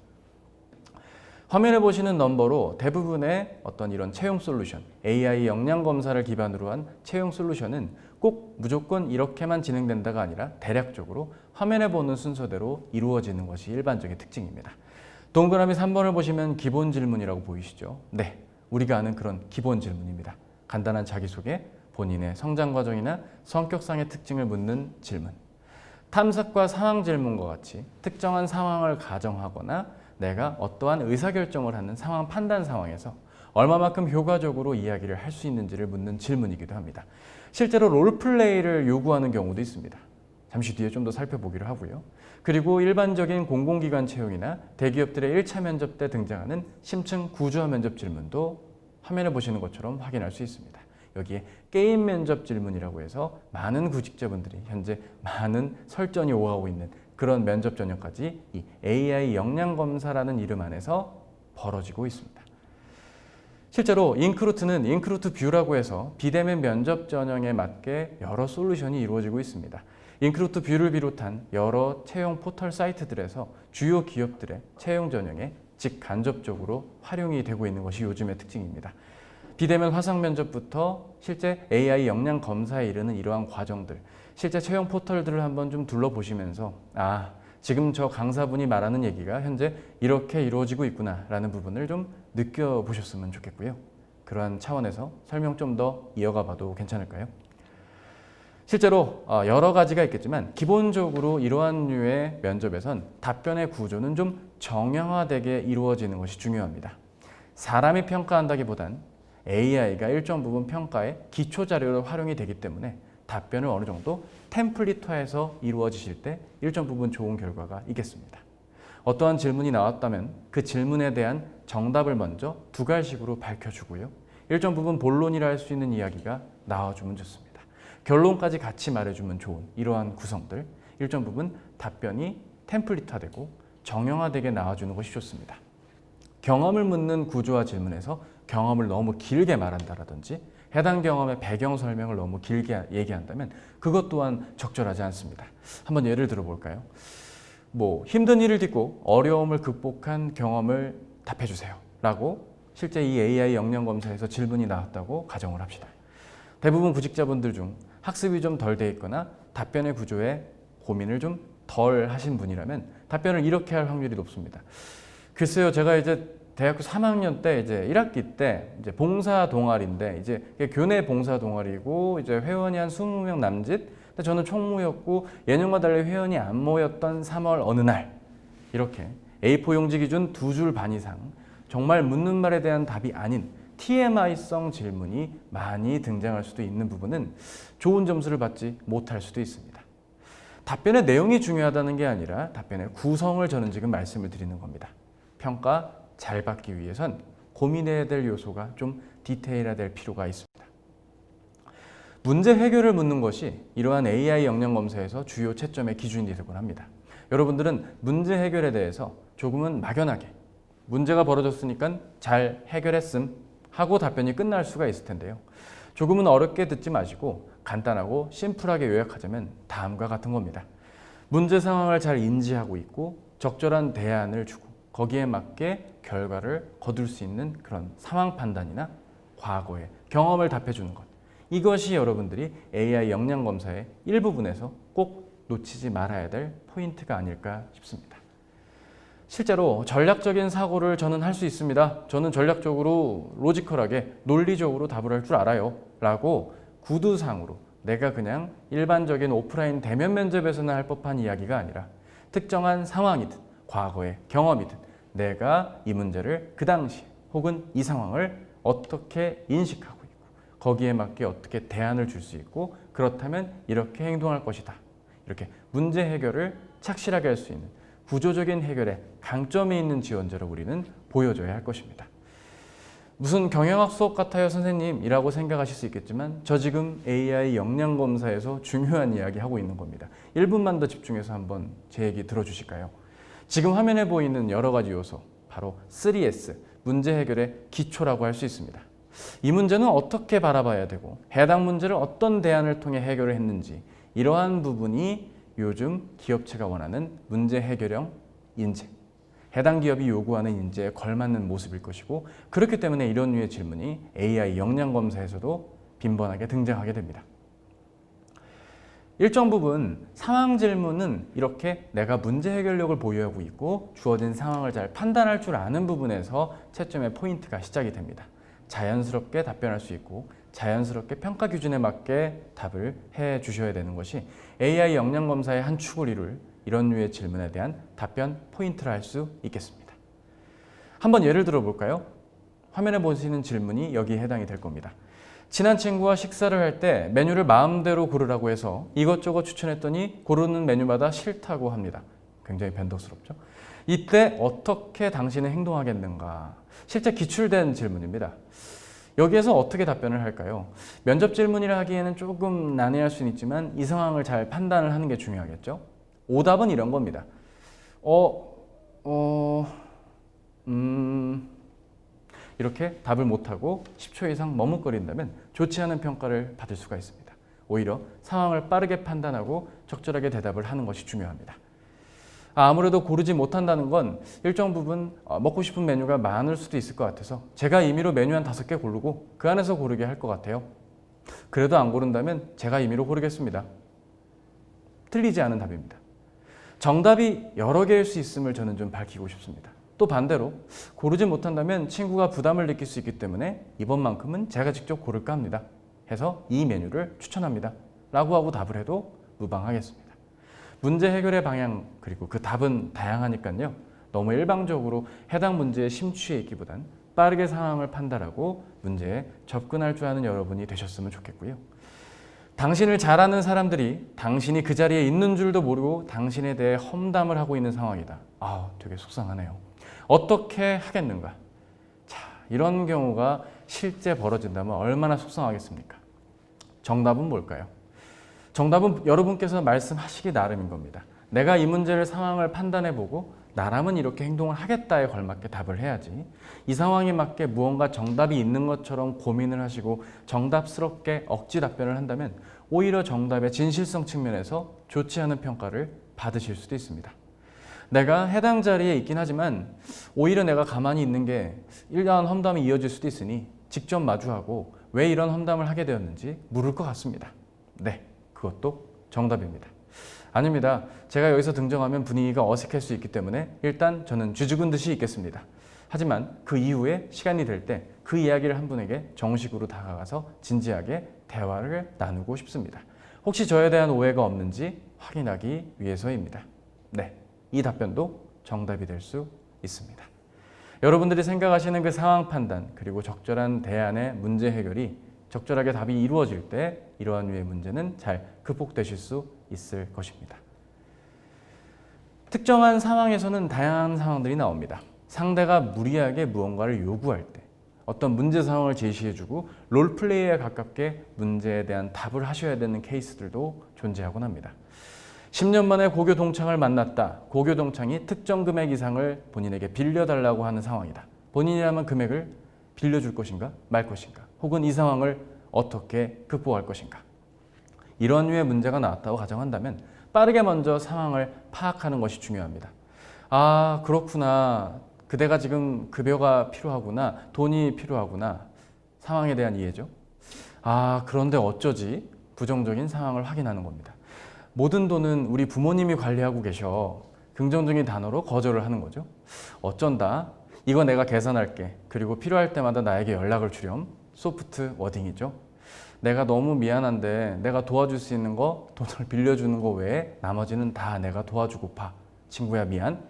화면에 보시는 넘버로 대부분의 어떤 이런 채용 솔루션, AI 역량 검사를 기반으로 한 채용 솔루션은 꼭 무조건 이렇게만 진행된다가 아니라 대략적으로 화면에 보는 순서대로 이루어지는 것이 일반적인 특징입니다. 동그라미 3번을 보시면 기본 질문이라고 보이시죠? 네, 우리가 아는 그런 기본 질문입니다. 간단한 자기소개, 본인의 성장 과정이나 성격상의 특징을 묻는 질문. 탐색과 상황 질문과 같이 특정한 상황을 가정하거나 내가 어떠한 의사결정을 하는 상황 판단 상황에서 얼마만큼 효과적으로 이야기를 할 수 있는지를 묻는 질문이기도 합니다. 실제로 롤플레이를 요구하는 경우도 있습니다. 잠시 뒤에 좀 더 살펴보기로 하고요. 그리고 일반적인 공공기관 채용이나 대기업들의 1차 면접 때 등장하는 심층 구조화 면접 질문도 화면에 보시는 것처럼 확인할 수 있습니다. 여기에 게임 면접 질문이라고 해서 많은 구직자분들이 현재 많은 설전이 오가고 있는 그런 면접 전형까지 이 AI 역량 검사라는 이름 안에서 벌어지고 있습니다. 실제로 인크루트는 인크루트 뷰라고 해서 비대면 면접 전형에 맞게 여러 솔루션이 이루어지고 있습니다. 인크루트 뷰를 비롯한 여러 채용 포털 사이트들에서 주요 기업들의 채용 전형에 직간접적으로 활용이 되고 있는 것이 요즘의 특징입니다. 비대면 화상 면접부터 실제 AI 역량 검사에 이르는 이러한 과정들, 실제 채용 포털들을 한번 좀 둘러보시면서 지금 저 강사분이 말하는 얘기가 현재 이렇게 이루어지고 있구나라는 부분을 좀 느껴보셨으면 좋겠고요. 그러한 차원에서 설명 좀 더 이어가 봐도 괜찮을까요? 실제로 여러 가지가 있겠지만 기본적으로 이러한 류의 면접에선 답변의 구조는 좀 정형화되게 이루어지는 것이 중요합니다. 사람이 평가한다기보단 AI가 일정 부분 평가의 기초 자료로 활용이 되기 때문에 답변을 어느 정도 템플릿화해서 이루어지실 때 일정 부분 좋은 결과가 있겠습니다. 어떠한 질문이 나왔다면 그 질문에 대한 정답을 먼저 두 갈식으로 밝혀주고요. 일정 부분 본론이라 할 수 있는 이야기가 나와주면 좋습니다. 결론까지 같이 말해주면 좋은 이러한 구성들, 일정 부분 답변이 템플릿화되고 정형화되게 나와주는 것이 좋습니다. 경험을 묻는 구조화 질문에서 경험을 너무 길게 말한다라든지 해당 경험의 배경 설명을 너무 길게 얘기한다면 그것 또한 적절하지 않습니다. 한번 예를 들어볼까요? 힘든 일을 딛고 어려움을 극복한 경험을 답해주세요 라고 실제 이 AI 역량 검사에서 질문이 나왔다고 가정을 합시다. 대부분 구직자분들 중 학습이 좀 덜 돼 있거나 답변의 구조에 고민을 좀 덜 하신 분이라면 답변을 이렇게 할 확률이 높습니다. 글쎄요, 제가 이제 대학교 3학년 때 이제 1학기 때 이제 봉사 동아리인데 이제 교내 봉사 동아리고 이제 회원이 한 20명 남짓. 근데 저는 총무였고 예년과 달리 회원이 안 모였던 3월 어느 날 이렇게 A4 용지 기준 2줄 반 이상 정말 묻는 말에 대한 답이 아닌 TMI성 질문이 많이 등장할 수도 있는 부분은 좋은 점수를 받지 못할 수도 있습니다. 답변의 내용이 중요하다는 게 아니라 답변의 구성을 저는 지금 말씀을 드리는 겁니다. 평가 잘 받기 위해선 고민해야 될 요소가 좀 디테일화될 필요가 있습니다. 문제 해결을 묻는 것이 이러한 AI 역량 검사에서 주요 채점의 기준이 되곤 합니다. 여러분들은 문제 해결에 대해서 조금은 막연하게 문제가 벌어졌으니까 잘 해결했음 하고 답변이 끝날 수가 있을 텐데요. 조금은 어렵게 듣지 마시고 간단하고 심플하게 요약하자면 다음과 같은 겁니다. 문제 상황을 잘 인지하고 있고 적절한 대안을 주고 거기에 맞게 결과를 거둘 수 있는 그런 상황 판단이나 과거의 경험을 답해주는 것. 이것이 여러분들이 AI 역량 검사의 일부분에서 꼭 놓치지 말아야 될 포인트가 아닐까 싶습니다. 실제로 전략적인 사고를 저는 할 수 있습니다. 저는 전략적으로 로지컬하게 논리적으로 답을 할 줄 알아요. 라고 구두상으로 내가 그냥 일반적인 오프라인 대면 면접에서나 할 법한 이야기가 아니라 특정한 상황이든 과거의 경험이든 내가 이 문제를 그 당시 혹은 이 상황을 어떻게 인식하고 있고 거기에 맞게 어떻게 대안을 줄 수 있고 그렇다면 이렇게 행동할 것이다. 이렇게 문제 해결을 착실하게 할 수 있는 구조적인 해결에 강점이 있는 지원자를 우리는 보여줘야 할 것입니다. 무슨 경영학 수업 같아요 선생님이라고 생각하실 수 있겠지만 저 지금 AI 역량 검사에서 중요한 이야기 하고 있는 겁니다. 1분만 더 집중해서 한번 제 얘기 들어주실까요? 지금 화면에 보이는 여러 가지 요소 바로 3S 문제 해결의 기초라고 할 수 있습니다. 이 문제는 어떻게 바라봐야 되고 해당 문제를 어떤 대안을 통해 해결을 했는지 이러한 부분이 요즘 기업체가 원하는 문제 해결형 인재, 해당 기업이 요구하는 인재에 걸맞는 모습일 것이고 그렇기 때문에 이런 류의 질문이 AI 역량 검사에서도 빈번하게 등장하게 됩니다. 일정 부분 상황 질문은 이렇게 내가 문제 해결력을 보유하고 있고 주어진 상황을 잘 판단할 줄 아는 부분에서 채점의 포인트가 시작이 됩니다. 자연스럽게 답변할 수 있고 자연스럽게 평가 기준에 맞게 답을 해 주셔야 되는 것이 AI 역량 검사의 한 축을 이룰 이런 류의 질문에 대한 답변 포인트라 할 수 있겠습니다. 한번 예를 들어 볼까요? 화면에 보시는 질문이 여기에 해당이 될 겁니다. 친한 친구와 식사를 할 때 메뉴를 마음대로 고르라고 해서 이것저것 추천했더니 고르는 메뉴마다 싫다고 합니다. 굉장히 변덕스럽죠? 이때 어떻게 당신은 행동하겠는가? 실제 기출된 질문입니다. 여기에서 어떻게 답변을 할까요? 면접 질문이라 하기에는 조금 난해할 수는 있지만 이 상황을 잘 판단을 하는 게 중요하겠죠? 오답은 이런 겁니다. 이렇게 답을 못하고 10초 이상 머뭇거린다면 좋지 않은 평가를 받을 수가 있습니다. 오히려 상황을 빠르게 판단하고 적절하게 대답을 하는 것이 중요합니다. 아무래도 고르지 못한다는 건 일정 부분 먹고 싶은 메뉴가 많을 수도 있을 것 같아서 제가 임의로 메뉴 한 5개 고르고 그 안에서 고르게 할 것 같아요. 그래도 안 고른다면 제가 임의로 고르겠습니다. 틀리지 않은 답입니다. 정답이 여러 개일 수 있음을 저는 좀 밝히고 싶습니다. 또 반대로 고르지 못한다면 친구가 부담을 느낄 수 있기 때문에 이번만큼은 제가 직접 고를까 합니다. 해서 이 메뉴를 추천합니다. 라고 하고 답을 해도 무방하겠습니다. 문제 해결의 방향 그리고 그 답은 다양하니까요. 너무 일방적으로 해당 문제에 심취해 있기보단 빠르게 상황을 판단하고 문제에 접근할 줄 아는 여러분이 되셨으면 좋겠고요. 당신을 잘 아는 사람들이 당신이 그 자리에 있는 줄도 모르고 당신에 대해 험담을 하고 있는 상황이다. 되게 속상하네요. 어떻게 하겠는가? 자, 이런 경우가 실제 벌어진다면 얼마나 속상하겠습니까? 정답은 뭘까요? 정답은 여러분께서 말씀하시기 나름인 겁니다. 내가 이 문제를 상황을 판단해보고 나라면 이렇게 행동을 하겠다에 걸맞게 답을 해야지 이 상황에 맞게 무언가 정답이 있는 것처럼 고민을 하시고 정답스럽게 억지 답변을 한다면 오히려 정답의 진실성 측면에서 좋지 않은 평가를 받으실 수도 있습니다. 내가 해당 자리에 있긴 하지만 오히려 내가 가만히 있는 게 이러한 험담이 이어질 수도 있으니 직접 마주하고 왜 이런 험담을 하게 되었는지 물을 것 같습니다. 네, 그것도 정답입니다. 아닙니다. 제가 여기서 등장하면 분위기가 어색할 수 있기 때문에 일단 저는 쥐죽은 듯이 있겠습니다. 하지만 그 이후에 시간이 될 때 그 이야기를 한 분에게 정식으로 다가가서 진지하게 대화를 나누고 싶습니다. 혹시 저에 대한 오해가 없는지 확인하기 위해서입니다. 네, 이 답변도 정답이 될 수 있습니다. 여러분들이 생각하시는 그 상황 판단 그리고 적절한 대안의 문제 해결이 적절하게 답이 이루어질 때 이러한 류의 문제는 잘 극복되실 수 있을 것입니다. 특정한 상황에서는 다양한 상황들이 나옵니다. 상대가 무리하게 무언가를 요구할 때 어떤 문제 상황을 제시해주고 롤플레이에 가깝게 문제에 대한 답을 하셔야 되는 케이스들도 존재하곤 합니다. 10년 만에 고교 동창을 만났다. 고교 동창이 특정 금액 이상을 본인에게 빌려달라고 하는 상황이다. 본인이라면 금액을 빌려줄 것인가 말 것인가 혹은 이 상황을 어떻게 극복할 것인가. 이런 류의 문제가 나왔다고 가정한다면 빠르게 먼저 상황을 파악하는 것이 중요합니다. 그렇구나. 그대가 지금 급여가 필요하구나. 돈이 필요하구나. 상황에 대한 이해죠. 그런데 어쩌지? 부정적인 상황을 확인하는 겁니다. 모든 돈은 우리 부모님이 관리하고 계셔. 긍정적인 단어로 거절을 하는 거죠. 어쩐다. 이거 내가 계산할게. 그리고 필요할 때마다 나에게 연락을 주렴. 소프트 워딩이죠. 내가 너무 미안한데 내가 도와줄 수 있는 거 돈을 빌려주는 거 외에 나머지는 다 내가 도와주고파. 친구야 미안.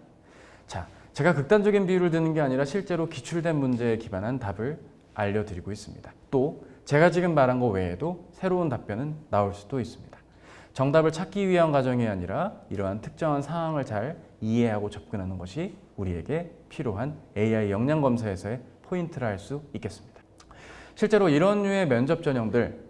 자, 제가 극단적인 비유를 드는 게 아니라 실제로 기출된 문제에 기반한 답을 알려드리고 있습니다. 또 제가 지금 말한 거 외에도 새로운 답변은 나올 수도 있습니다. 정답을 찾기 위한 과정이 아니라 이러한 특정한 상황을 잘 이해하고 접근하는 것이 우리에게 필요한 AI 역량 검사에서의 포인트라 할 수 있겠습니다. 실제로 이런 류의 면접 전형들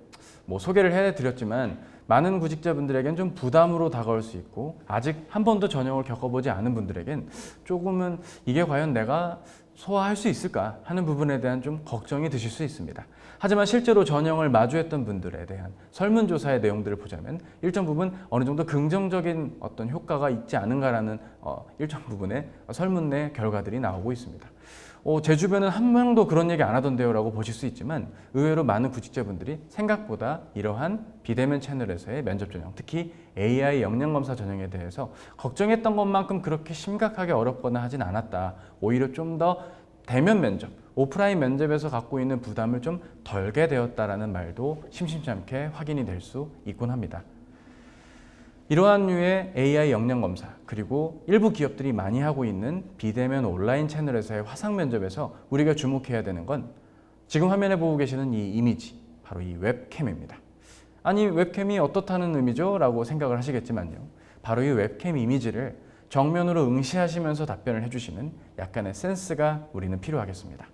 소개를 해드렸지만 많은 구직자분들에겐 좀 부담으로 다가올 수 있고 아직 한 번도 전형을 겪어보지 않은 분들에겐 조금은 이게 과연 내가 소화할 수 있을까 하는 부분에 대한 좀 걱정이 드실 수 있습니다. 하지만 실제로 전형을 마주했던 분들에 대한 설문조사의 내용들을 보자면 일정 부분 어느 정도 긍정적인 어떤 효과가 있지 않은가라는 일정 부분의 설문 내 결과들이 나오고 있습니다. 제 주변은 한 명도 그런 얘기 안 하던데요 라고 보실 수 있지만 의외로 많은 구직자분들이 생각보다 이러한 비대면 채널에서의 면접 전형, 특히 AI 역량검사 전형에 대해서 걱정했던 것만큼 그렇게 심각하게 어렵거나 하진 않았다. 오히려 좀 더 대면 면접, 오프라인 면접에서 갖고 있는 부담을 좀 덜게 되었다라는 말도 심심치 않게 확인이 될 수 있곤 합니다. 이러한 류의 AI 역량 검사, 그리고 일부 기업들이 많이 하고 있는 비대면 온라인 채널에서의 화상 면접에서 우리가 주목해야 되는 건 지금 화면에 보고 계시는 이 이미지, 바로 이 웹캠입니다. 아니, 웹캠이 어떻다는 의미죠? 라고 생각을 하시겠지만요. 바로 이 웹캠 이미지를 정면으로 응시하시면서 답변을 해주시는 약간의 센스가 우리는 필요하겠습니다.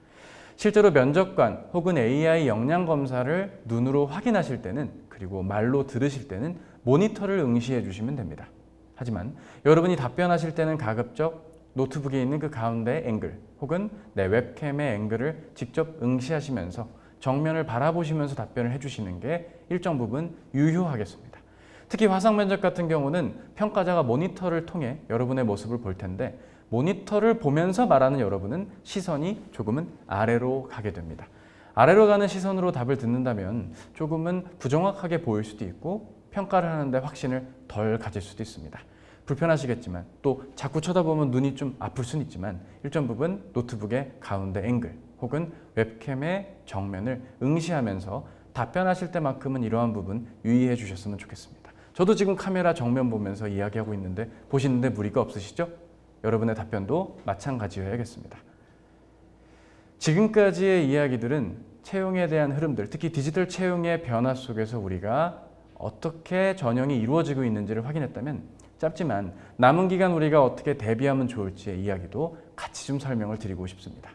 실제로 면접관 혹은 AI 역량 검사를 눈으로 확인하실 때는, 그리고 말로 들으실 때는 모니터를 응시해 주시면 됩니다. 하지만 여러분이 답변하실 때는 가급적 노트북에 있는 그 가운데 앵글 혹은 내 웹캠의 앵글을 직접 응시하시면서 정면을 바라보시면서 답변을 해주시는 게 일정 부분 유효하겠습니다. 특히 화상 면접 같은 경우는 평가자가 모니터를 통해 여러분의 모습을 볼 텐데 모니터를 보면서 말하는 여러분은 시선이 조금은 아래로 가게 됩니다. 아래로 가는 시선으로 답을 듣는다면 조금은 부정확하게 보일 수도 있고 평가를 하는데 확신을 덜 가질 수도 있습니다. 불편하시겠지만 또 자꾸 쳐다보면 눈이 좀 아플 수는 있지만 일정 부분 노트북의 가운데 앵글 혹은 웹캠의 정면을 응시하면서 답변하실 때만큼은 이러한 부분 유의해 주셨으면 좋겠습니다. 저도 지금 카메라 정면 보면서 이야기하고 있는데 보시는데 무리가 없으시죠? 여러분의 답변도 마찬가지여야겠습니다. 지금까지의 이야기들은 채용에 대한 흐름들, 특히 디지털 채용의 변화 속에서 우리가 어떻게 전형이 이루어지고 있는지를 확인했다면 짧지만 남은 기간 우리가 어떻게 대비하면 좋을지의 이야기도 같이 좀 설명을 드리고 싶습니다.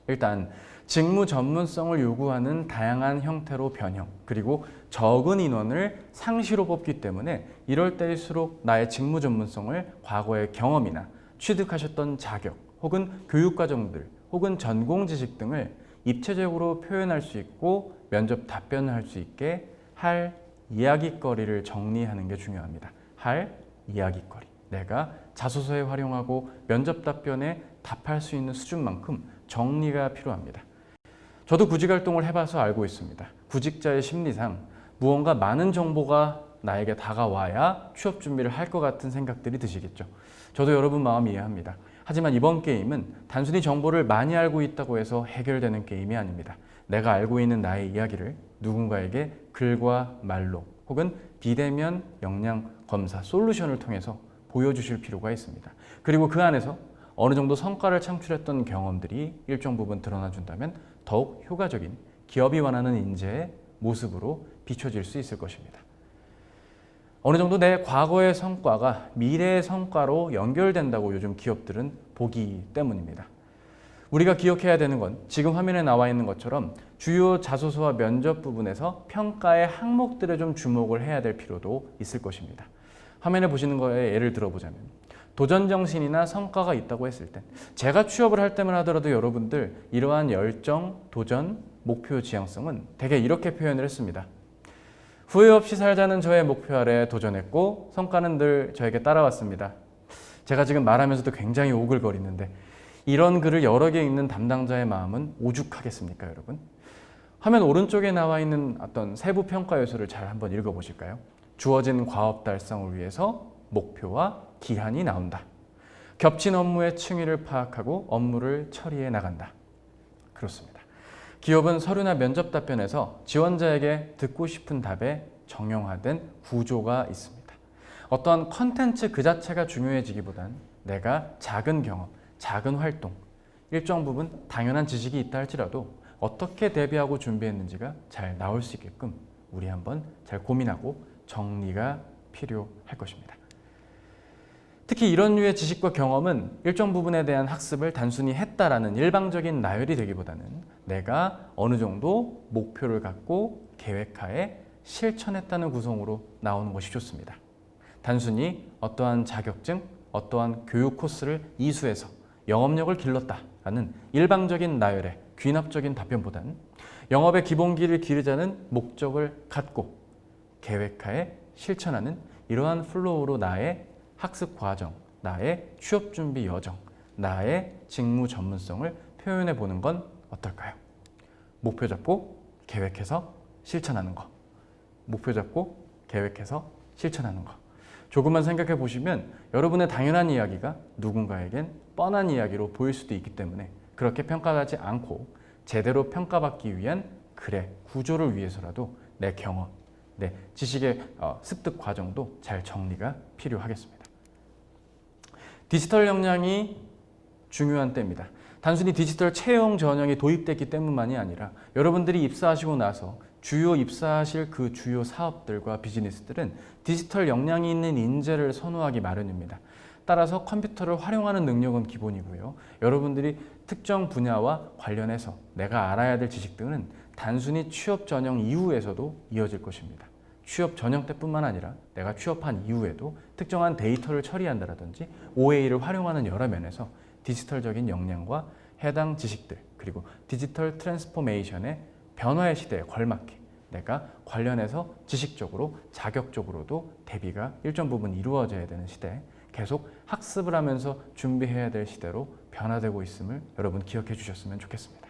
일단 직무 전문성을 요구하는 다양한 형태로 변형, 그리고 적은 인원을 상시로 뽑기 때문에 이럴 때일수록 나의 직무 전문성을 과거의 경험이나 취득하셨던 자격, 혹은 교육과정들, 혹은 전공 지식 등을 입체적으로 표현할 수 있고 면접 답변을 할 수 있게 할 이야깃거리를 정리하는 게 중요합니다. 할 이야깃거리. 내가 자소서에 활용하고 면접 답변에 답할 수 있는 수준만큼 정리가 필요합니다. 저도 구직활동을 해봐서 알고 있습니다. 구직자의 심리상 무언가 많은 정보가 나에게 다가와야 취업 준비를 할 것 같은 생각들이 드시겠죠. 저도 여러분 마음 이해합니다. 하지만 이번 게임은 단순히 정보를 많이 알고 있다고 해서 해결되는 게임이 아닙니다. 내가 알고 있는 나의 이야기를 누군가에게 글과 말로 혹은 비대면 역량 검사 솔루션을 통해서 보여주실 필요가 있습니다. 그리고 그 안에서 어느 정도 성과를 창출했던 경험들이 일정 부분 드러나준다면 더욱 효과적인 기업이 원하는 인재의 모습으로 비춰질 수 있을 것입니다. 어느 정도 내 과거의 성과가 미래의 성과로 연결된다고 요즘 기업들은 보기 때문입니다. 우리가 기억해야 되는 건 지금 화면에 나와 있는 것처럼 주요 자소서와 면접 부분에서 평가의 항목들에 좀 주목을 해야 될 필요도 있을 것입니다. 화면에 보시는 거에 예를 들어보자면 도전정신이나 성과가 있다고 했을 때 제가 취업을 할 때만 하더라도 여러분들 이러한 열정, 도전, 목표 지향성은 대개 이렇게 표현을 했습니다. 후회 없이 살자는 저의 목표 아래 도전했고 성과는 늘 저에게 따라왔습니다. 제가 지금 말하면서도 굉장히 오글거리는데 이런 글을 여러 개 읽는 담당자의 마음은 오죽하겠습니까, 여러분? 화면 오른쪽에 나와 있는 어떤 세부 평가 요소를 잘 한번 읽어보실까요? 주어진 과업 달성을 위해서 목표와 기한이 나온다. 겹친 업무의 층위를 파악하고 업무를 처리해 나간다. 그렇습니다. 기업은 서류나 면접 답변에서 지원자에게 듣고 싶은 답에 정형화된 구조가 있습니다. 어떠한 컨텐츠 그 자체가 중요해지기보단 내가 작은 경험, 작은 활동, 일정 부분 당연한 지식이 있다 할지라도 어떻게 대비하고 준비했는지가 잘 나올 수 있게끔 우리 한번 잘 고민하고 정리가 필요할 것입니다. 특히 이런 류의 지식과 경험은 일정 부분에 대한 학습을 단순히 했다라는 일방적인 나열이 되기보다는 내가 어느 정도 목표를 갖고 계획하에 실천했다는 구성으로 나오는 것이 좋습니다. 단순히 어떠한 자격증, 어떠한 교육 코스를 이수해서 영업력을 길렀다라는 일방적인 나열의 귀납적인 답변보다는 영업의 기본기를 기르자는 목적을 갖고 계획하에 실천하는 이러한 플로우로 나의 학습 과정, 나의 취업 준비 여정, 나의 직무 전문성을 표현해 보는 건 어떨까요? 목표 잡고 계획해서 실천하는 거. 목표 잡고 계획해서 실천하는 거. 조금만 생각해 보시면 여러분의 당연한 이야기가 누군가에겐 뻔한 이야기로 보일 수도 있기 때문에 그렇게 평가하지 않고 제대로 평가받기 위한 글의 구조를 위해서라도 내 경험, 내 지식의 습득 과정도 잘 정리가 필요하겠습니다. 디지털 역량이 중요한 때입니다. 단순히 디지털 채용 전형이 도입됐기 때문만이 아니라 여러분들이 입사하시고 나서 주요 입사하실 그 주요 사업들과 비즈니스들은 디지털 역량이 있는 인재를 선호하기 마련입니다. 따라서 컴퓨터를 활용하는 능력은 기본이고요. 여러분들이 특정 분야와 관련해서 내가 알아야 될 지식들은 단순히 취업 전형 이후에서도 이어질 것입니다. 취업 전형 때뿐만 아니라 내가 취업한 이후에도 특정한 데이터를 처리한다든지 OA를 활용하는 여러 면에서 디지털적인 역량과 해당 지식들 그리고 디지털 트랜스포메이션의 변화의 시대에 걸맞게 내가 관련해서 지식적으로 자격적으로도 대비가 일정 부분 이루어져야 되는 시대에 계속 학습을 하면서 준비해야 될 시대로 변화되고 있음을 여러분 기억해 주셨으면 좋겠습니다.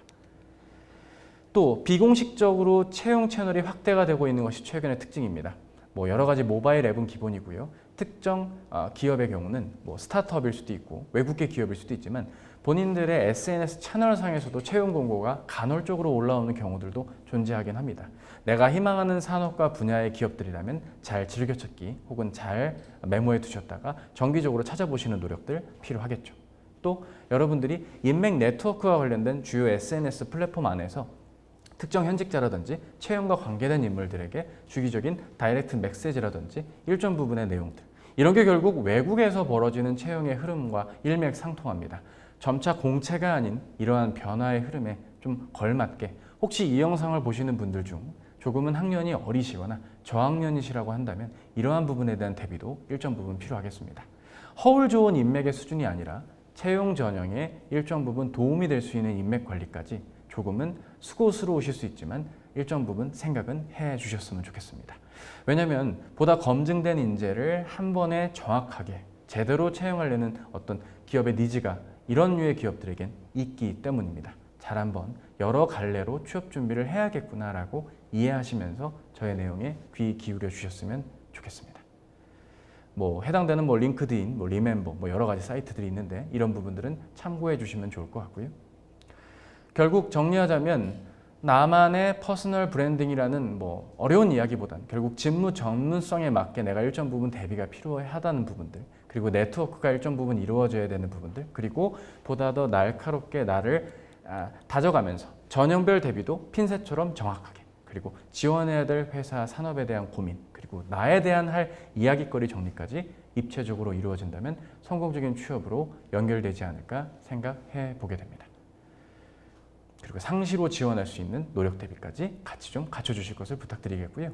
또 비공식적으로 채용 채널이 확대가 되고 있는 것이 최근의 특징입니다. 여러 가지 모바일 앱은 기본이고요. 특정 기업의 경우는 스타트업일 수도 있고 외국계 기업일 수도 있지만 본인들의 SNS 채널상에서도 채용 공고가 간헐적으로 올라오는 경우들도 존재하긴 합니다. 내가 희망하는 산업과 분야의 기업들이라면 잘 즐겨찾기 혹은 잘 메모해 두셨다가 정기적으로 찾아보시는 노력들 필요하겠죠. 또 여러분들이 인맥 네트워크와 관련된 주요 SNS 플랫폼 안에서 특정 현직자라든지 채용과 관계된 인물들에게 주기적인 다이렉트 메시지라든지 일정 부분의 내용들 이런 게 결국 외국에서 벌어지는 채용의 흐름과 일맥상통합니다. 점차 공채가 아닌 이러한 변화의 흐름에 좀 걸맞게 혹시 이 영상을 보시는 분들 중 조금은 학년이 어리시거나 저학년이시라고 한다면 이러한 부분에 대한 대비도 일정 부분 필요하겠습니다. 허울 좋은 인맥의 수준이 아니라 채용 전형에 일정 부분 도움이 될 수 있는 인맥 관리까지 조금은 수고스러우실 수 있지만 일정 부분 생각은 해 주셨으면 좋겠습니다. 왜냐하면 보다 검증된 인재를 한 번에 정확하게 제대로 채용하려는 어떤 기업의 니즈가 이런 류의 기업들에겐 있기 때문입니다. 잘 한번 여러 갈래로 취업 준비를 해야겠구나라고 이해하시면서 저의 내용에 귀 기울여 주셨으면 좋겠습니다. 해당되는 링크드인, 리멤버 여러 가지 사이트들이 있는데 이런 부분들은 참고해 주시면 좋을 것 같고요. 결국 정리하자면 나만의 퍼스널 브랜딩이라는 어려운 이야기보단 결국 직무 전문성에 맞게 내가 일정 부분 대비가 필요하다는 부분들 그리고 네트워크가 일정 부분 이루어져야 되는 부분들 그리고 보다 더 날카롭게 나를 다져가면서 전형별 대비도 핀셋처럼 정확하게 그리고 지원해야 될 회사 산업에 대한 고민 그리고 나에 대한 할 이야기거리 정리까지 입체적으로 이루어진다면 성공적인 취업으로 연결되지 않을까 생각해 보게 됩니다. 그리고 상시로 지원할 수 있는 노력 대비까지 같이 좀 갖춰주실 것을 부탁드리겠고요.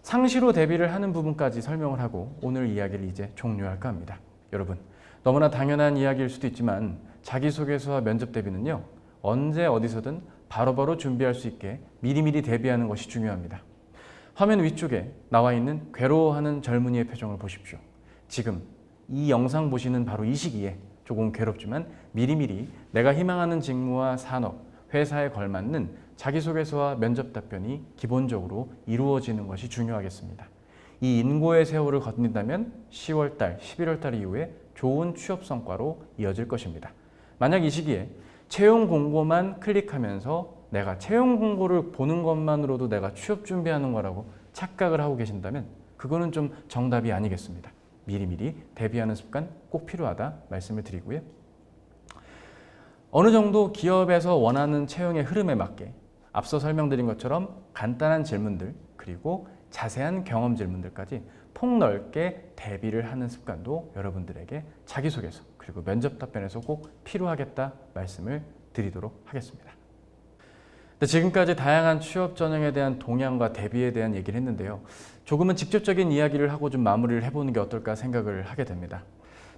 상시로 대비를 하는 부분까지 설명을 하고 오늘 이야기를 이제 종료할까 합니다. 여러분, 너무나 당연한 이야기일 수도 있지만 자기소개서와 면접 대비는요. 언제 어디서든 바로바로 준비할 수 있게 미리미리 대비하는 것이 중요합니다. 화면 위쪽에 나와 있는 괴로워하는 젊은이의 표정을 보십시오. 지금 이 영상 보시는 바로 이 시기에 조금 괴롭지만 미리미리 내가 희망하는 직무와 산업, 회사에 걸맞는 자기소개서와 면접 답변이 기본적으로 이루어지는 것이 중요하겠습니다. 이 인고의 세월을 거둔다면 10월달, 11월달 이후에 좋은 취업 성과로 이어질 것입니다. 만약 이 시기에 채용 공고만 클릭하면서 내가 채용 공고를 보는 것만으로도 내가 취업 준비하는 거라고 착각을 하고 계신다면 그거는 좀 정답이 아니겠습니다. 미리미리 대비하는 습관 꼭 필요하다 말씀을 드리고요. 어느 정도 기업에서 원하는 채용의 흐름에 맞게 앞서 설명드린 것처럼 간단한 질문들 그리고 자세한 경험 질문들까지 폭넓게 대비를 하는 습관도 여러분들에게 자기소개서 그리고 면접 답변에서 꼭 필요하겠다 말씀을 드리도록 하겠습니다. 지금까지 다양한 취업 전형에 대한 동향과 대비에 대한 얘기를 했는데요. 조금은 직접적인 이야기를 하고 좀 마무리를 해보는 게 어떨까 생각을 하게 됩니다.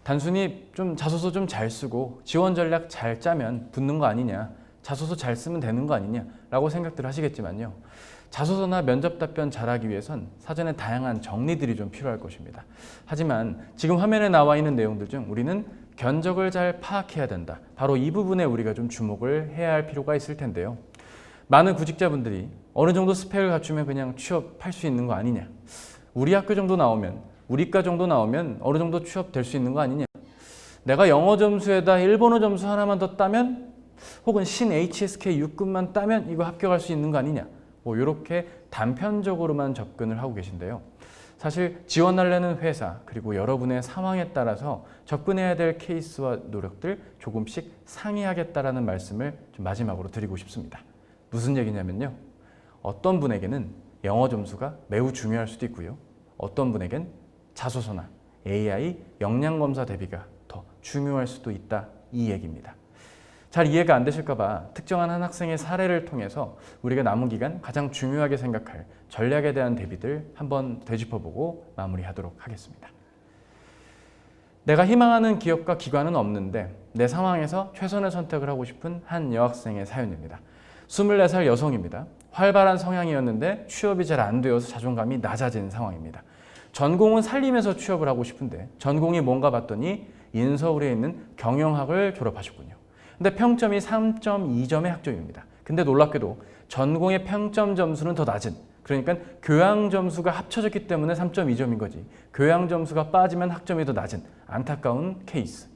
단순히 좀 자소서 좀 잘 쓰고 지원 전략 잘 짜면 붙는 거 아니냐, 자소서 잘 쓰면 되는 거 아니냐라고 생각들 하시겠지만요. 자소서나 면접 답변 잘하기 위해선 사전에 다양한 정리들이 좀 필요할 것입니다. 하지만 지금 화면에 나와 있는 내용들 중 우리는 견적을 잘 파악해야 된다. 바로 이 부분에 우리가 좀 주목을 해야 할 필요가 있을 텐데요. 많은 구직자분들이 어느 정도 스펙을 갖추면 그냥 취업할 수 있는 거 아니냐. 우리 학교 정도 나오면, 우리과 정도 나오면 어느 정도 취업될 수 있는 거 아니냐. 내가 영어 점수에다 일본어 점수 하나만 더 따면 혹은 신 HSK 6급만 따면 이거 합격할 수 있는 거 아니냐. 이렇게 단편적으로만 접근을 하고 계신데요. 사실 지원하려는 회사 그리고 여러분의 상황에 따라서 접근해야 될 케이스와 노력들 조금씩 상이하겠다라는 말씀을 좀 마지막으로 드리고 싶습니다. 무슨 얘기냐면요. 어떤 분에게는 영어 점수가 매우 중요할 수도 있고요. 어떤 분에겐 자소서나 AI 역량검사 대비가 더 중요할 수도 있다 이 얘기입니다. 잘 이해가 안 되실까 봐 특정한 한 학생의 사례를 통해서 우리가 남은 기간 가장 중요하게 생각할 전략에 대한 대비들 한번 되짚어보고 마무리하도록 하겠습니다. 내가 희망하는 기업과 기관은 없는데 내 상황에서 최선의 선택을 하고 싶은 한 여학생의 사연입니다. 24살 여성입니다. 활발한 성향이었는데 취업이 잘 안 되어서 자존감이 낮아진 상황입니다. 전공은 살리면서 취업을 하고 싶은데 전공이 뭔가 봤더니 인서울에 있는 경영학을 졸업하셨군요. 근데 평점이 3.2점의 학점입니다. 근데 놀랍게도 전공의 평점 점수는 더 낮은, 그러니까 교양 점수가 합쳐졌기 때문에 3.2점인 거지 교양 점수가 빠지면 학점이 더 낮은 안타까운 케이스.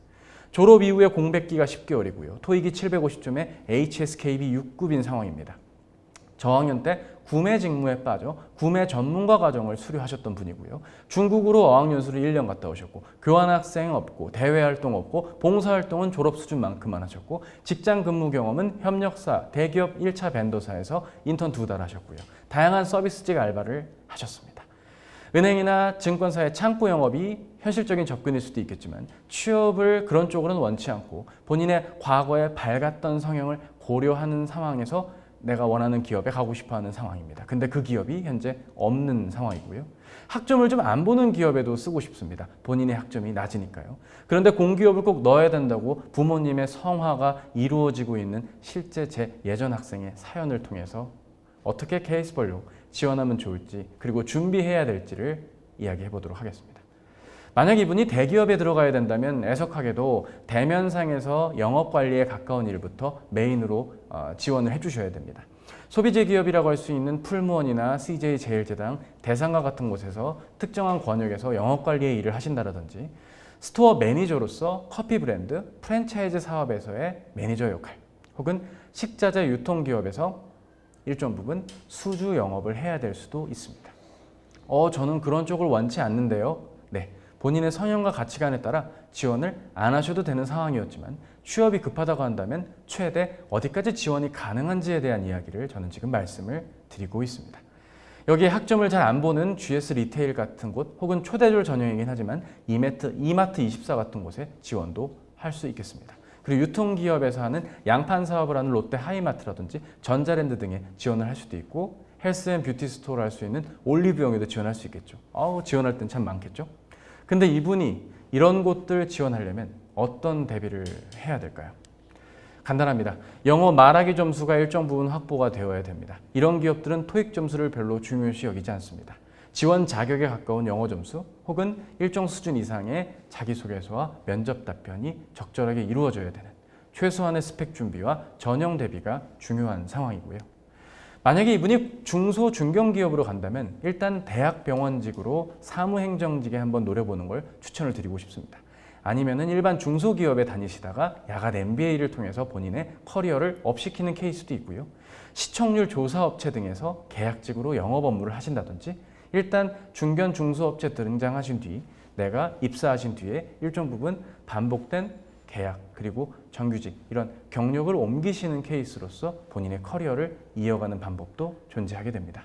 졸업 이후에 공백기가 10개월이고요. 토익이 750점에 HSKB 6급인 상황입니다. 저학년 때 구매 직무에 빠져 구매 전문가 과정을 수료하셨던 분이고요. 중국으로 어학연수를 1년 갔다 오셨고 교환학생 없고 대외활동 없고 봉사활동은 졸업 수준만큼만 하셨고 직장 근무 경험은 협력사, 대기업 1차 벤더사에서 인턴 2달 하셨고요. 다양한 서비스직 알바를 하셨습니다. 은행이나 증권사의 창구 영업이 현실적인 접근일 수도 있겠지만 취업을 그런 쪽으로는 원치 않고 본인의 과거에 밝았던 성향을 고려하는 상황에서 내가 원하는 기업에 가고 싶어하는 상황입니다. 근데 그 기업이 현재 없는 상황이고요. 학점을 좀 안 보는 기업에도 쓰고 싶습니다. 본인의 학점이 낮으니까요. 그런데 공기업을 꼭 넣어야 된다고 부모님의 성화가 이루어지고 있는 실제 제 예전 학생의 사연을 통해서 어떻게 케이스별로 지원하면 좋을지 그리고 준비해야 될지를 이야기해 보도록 하겠습니다. 만약 이분이 대기업에 들어가야 된다면 애석하게도 대면상에서 영업관리에 가까운 일부터 메인으로 지원을 해주셔야 됩니다. 소비재 기업이라고 할 수 있는 풀무원이나 CJ제일제당, 대상가 같은 곳에서 특정한 권역에서 영업관리의 일을 하신다든지 스토어 매니저로서 커피 브랜드, 프랜차이즈 사업에서의 매니저 역할 혹은 식자재 유통기업에서 일정 부분 수주 영업을 해야 될 수도 있습니다. 저는 그런 쪽을 원치 않는데요. 네. 본인의 성향과 가치관에 따라 지원을 안 하셔도 되는 상황이었지만 취업이 급하다고 한다면 최대 어디까지 지원이 가능한지에 대한 이야기를 저는 지금 말씀을 드리고 있습니다. 여기에 학점을 잘 안 보는 GS 리테일 같은 곳 혹은 초대졸 전형이긴 하지만 이마트24 같은 곳에 지원도 할 수 있겠습니다. 그리고 유통기업에서 하는 양판 사업을 하는 롯데 하이마트라든지 전자랜드 등에 지원을 할 수도 있고 헬스앤뷰티 스토어를 할 수 있는 올리브영에도 지원할 수 있겠죠. 지원할 땐 참 많겠죠. 근데 이분이 이런 곳들 지원하려면 어떤 대비를 해야 될까요? 간단합니다. 영어 말하기 점수가 일정 부분 확보가 되어야 됩니다. 이런 기업들은 토익 점수를 별로 중요시 여기지 않습니다. 지원 자격에 가까운 영어 점수 혹은 일정 수준 이상의 자기소개서와 면접 답변이 적절하게 이루어져야 되는 최소한의 스펙 준비와 전형 대비가 중요한 상황이고요. 만약에 이분이 중소 중견기업으로 간다면 일단 대학병원직으로 사무행정직에 한번 노려보는 걸 추천을 드리고 싶습니다. 아니면은 일반 중소기업에 다니시다가 야간 MBA를 통해서 본인의 커리어를 업시키는 케이스도 있고요. 시청률 조사업체 등에서 계약직으로 영업 업무를 하신다든지 일단 중견 중소업체 등장하신 뒤 내가 입사하신 뒤에 일정 부분 반복된 계약 그리고 정규직 이런 경력을 옮기시는 케이스로서 본인의 커리어를 이어가는 방법도 존재하게 됩니다.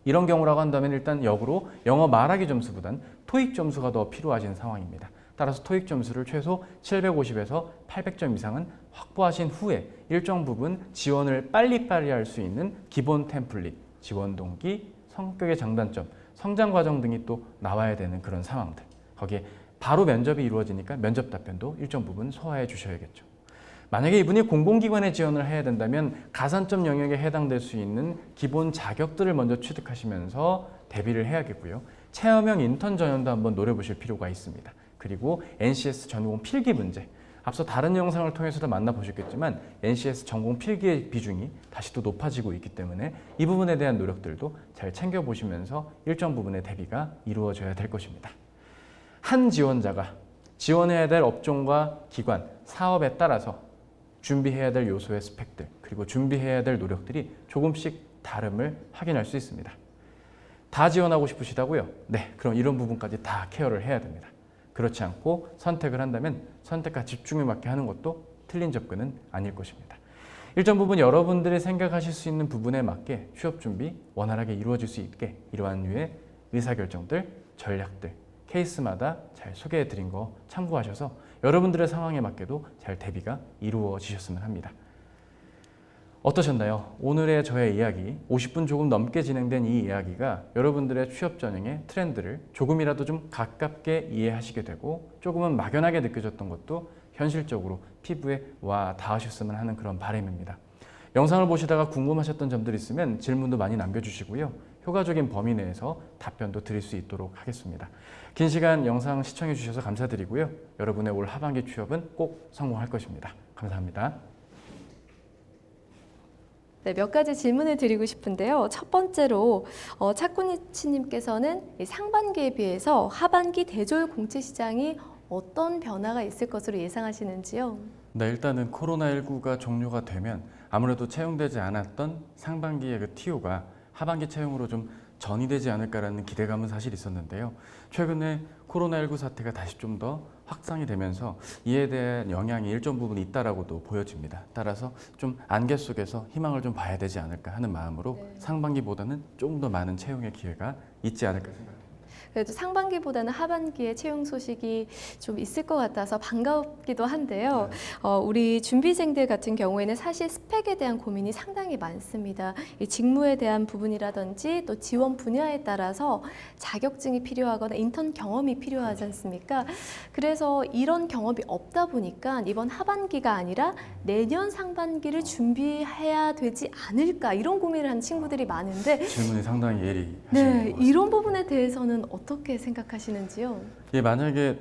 이런 경우라고 한다면 일단 역으로 영어 말하기 점수보단 토익 점수가 더 필요하신 상황입니다. 따라서 토익 점수를 최소 750에서 800점 이상은 확보하신 후에 일정 부분 지원을 빨리빨리 할 수 있는 기본 템플릿, 지원 동기, 성격의 장단점, 성장 과정 등이 또 나와야 되는 그런 상황들. 거기에 바로 면접이 이루어지니까 면접 답변도 일정 부분 소화해 주셔야겠죠. 만약에 이분이 공공기관에 지원을 해야 된다면 가산점 영역에 해당될 수 있는 기본 자격들을 먼저 취득하시면서 대비를 해야겠고요. 체험형 인턴 전형도 한번 노려보실 필요가 있습니다. 그리고 NCS 전공 필기 문제. 앞서 다른 영상을 통해서도 만나보셨겠지만 NCS 전공 필기의 비중이 다시 또 높아지고 있기 때문에 이 부분에 대한 노력들도 잘 챙겨보시면서 일정 부분의 대비가 이루어져야 될 것입니다. 한 지원자가 지원해야 될 업종과 기관, 사업에 따라서 준비해야 될 요소의 스펙들 그리고 준비해야 될 노력들이 조금씩 다름을 확인할 수 있습니다. 다 지원하고 싶으시다고요? 네, 그럼 이런 부분까지 다 케어를 해야 됩니다. 그렇지 않고 선택을 한다면 선택과 집중에 맞게 하는 것도 틀린 접근은 아닐 것입니다. 일정 부분 여러분들이 생각하실 수 있는 부분에 맞게 취업 준비 원활하게 이루어질 수 있게 이러한 류의 의사결정들, 전략들, 케이스마다 잘 소개해 드린 거 참고하셔서 여러분들의 상황에 맞게도 잘 대비가 이루어지셨으면 합니다. 어떠셨나요? 오늘의 저의 이야기, 50분 조금 넘게 진행된 이 이야기가 여러분들의 취업 전형의 트렌드를 조금이라도 좀 가깝게 이해하시게 되고 조금은 막연하게 느껴졌던 것도 현실적으로 피부에 와 닿으셨으면 하는 그런 바람입니다. 영상을 보시다가 궁금하셨던 점들 있으면 질문도 많이 남겨주시고요. 효과적인 범위 내에서 답변도 드릴 수 있도록 하겠습니다. 긴 시간 영상 시청해 주셔서 감사드리고요. 여러분의 올 하반기 취업은 꼭 성공할 것입니다. 감사합니다. 네, 몇 가지 질문을 드리고 싶은데요. 첫 번째로 차쿠니치님께서는 상반기에 비해서 하반기 대졸 공채 시장이 어떤 변화가 있을 것으로 예상하시는지요? 네, 일단은 코로나19가 종료가 되면 아무래도 채용되지 않았던 상반기의 그 TO가 하반기 채용으로 좀 전이되지 않을까라는 기대감은 사실 있었는데요. 최근에 코로나19 사태가 다시 좀 더 확산이 되면서 이에 대한 영향이 일정 부분 있다라고도 보여집니다. 따라서 좀 안개 속에서 희망을 좀 봐야 되지 않을까 하는 마음으로 상반기보다는 조금 더 많은 채용의 기회가 있지 않을까 생각합니다. 그래도 상반기보다는 하반기에 채용 소식이 좀 있을 것 같아서 반갑기도 한데요. 우리 준비생들 같은 경우에는 사실 스펙에 대한 고민이 상당히 많습니다. 이 직무에 대한 부분이라든지 또 지원 분야에 따라서 자격증이 필요하거나 인턴 경험이 필요하지 않습니까? 그래서 이런 경험이 없다 보니까 이번 하반기가 아니라 내년 상반기를 준비해야 되지 않을까 이런 고민을 하는 친구들이 많은데 질문이 상당히 예리하시는 것 네, 같습니다. 이런 부분에 대해서는 어떻게 생각하시는지요? 예, 만약에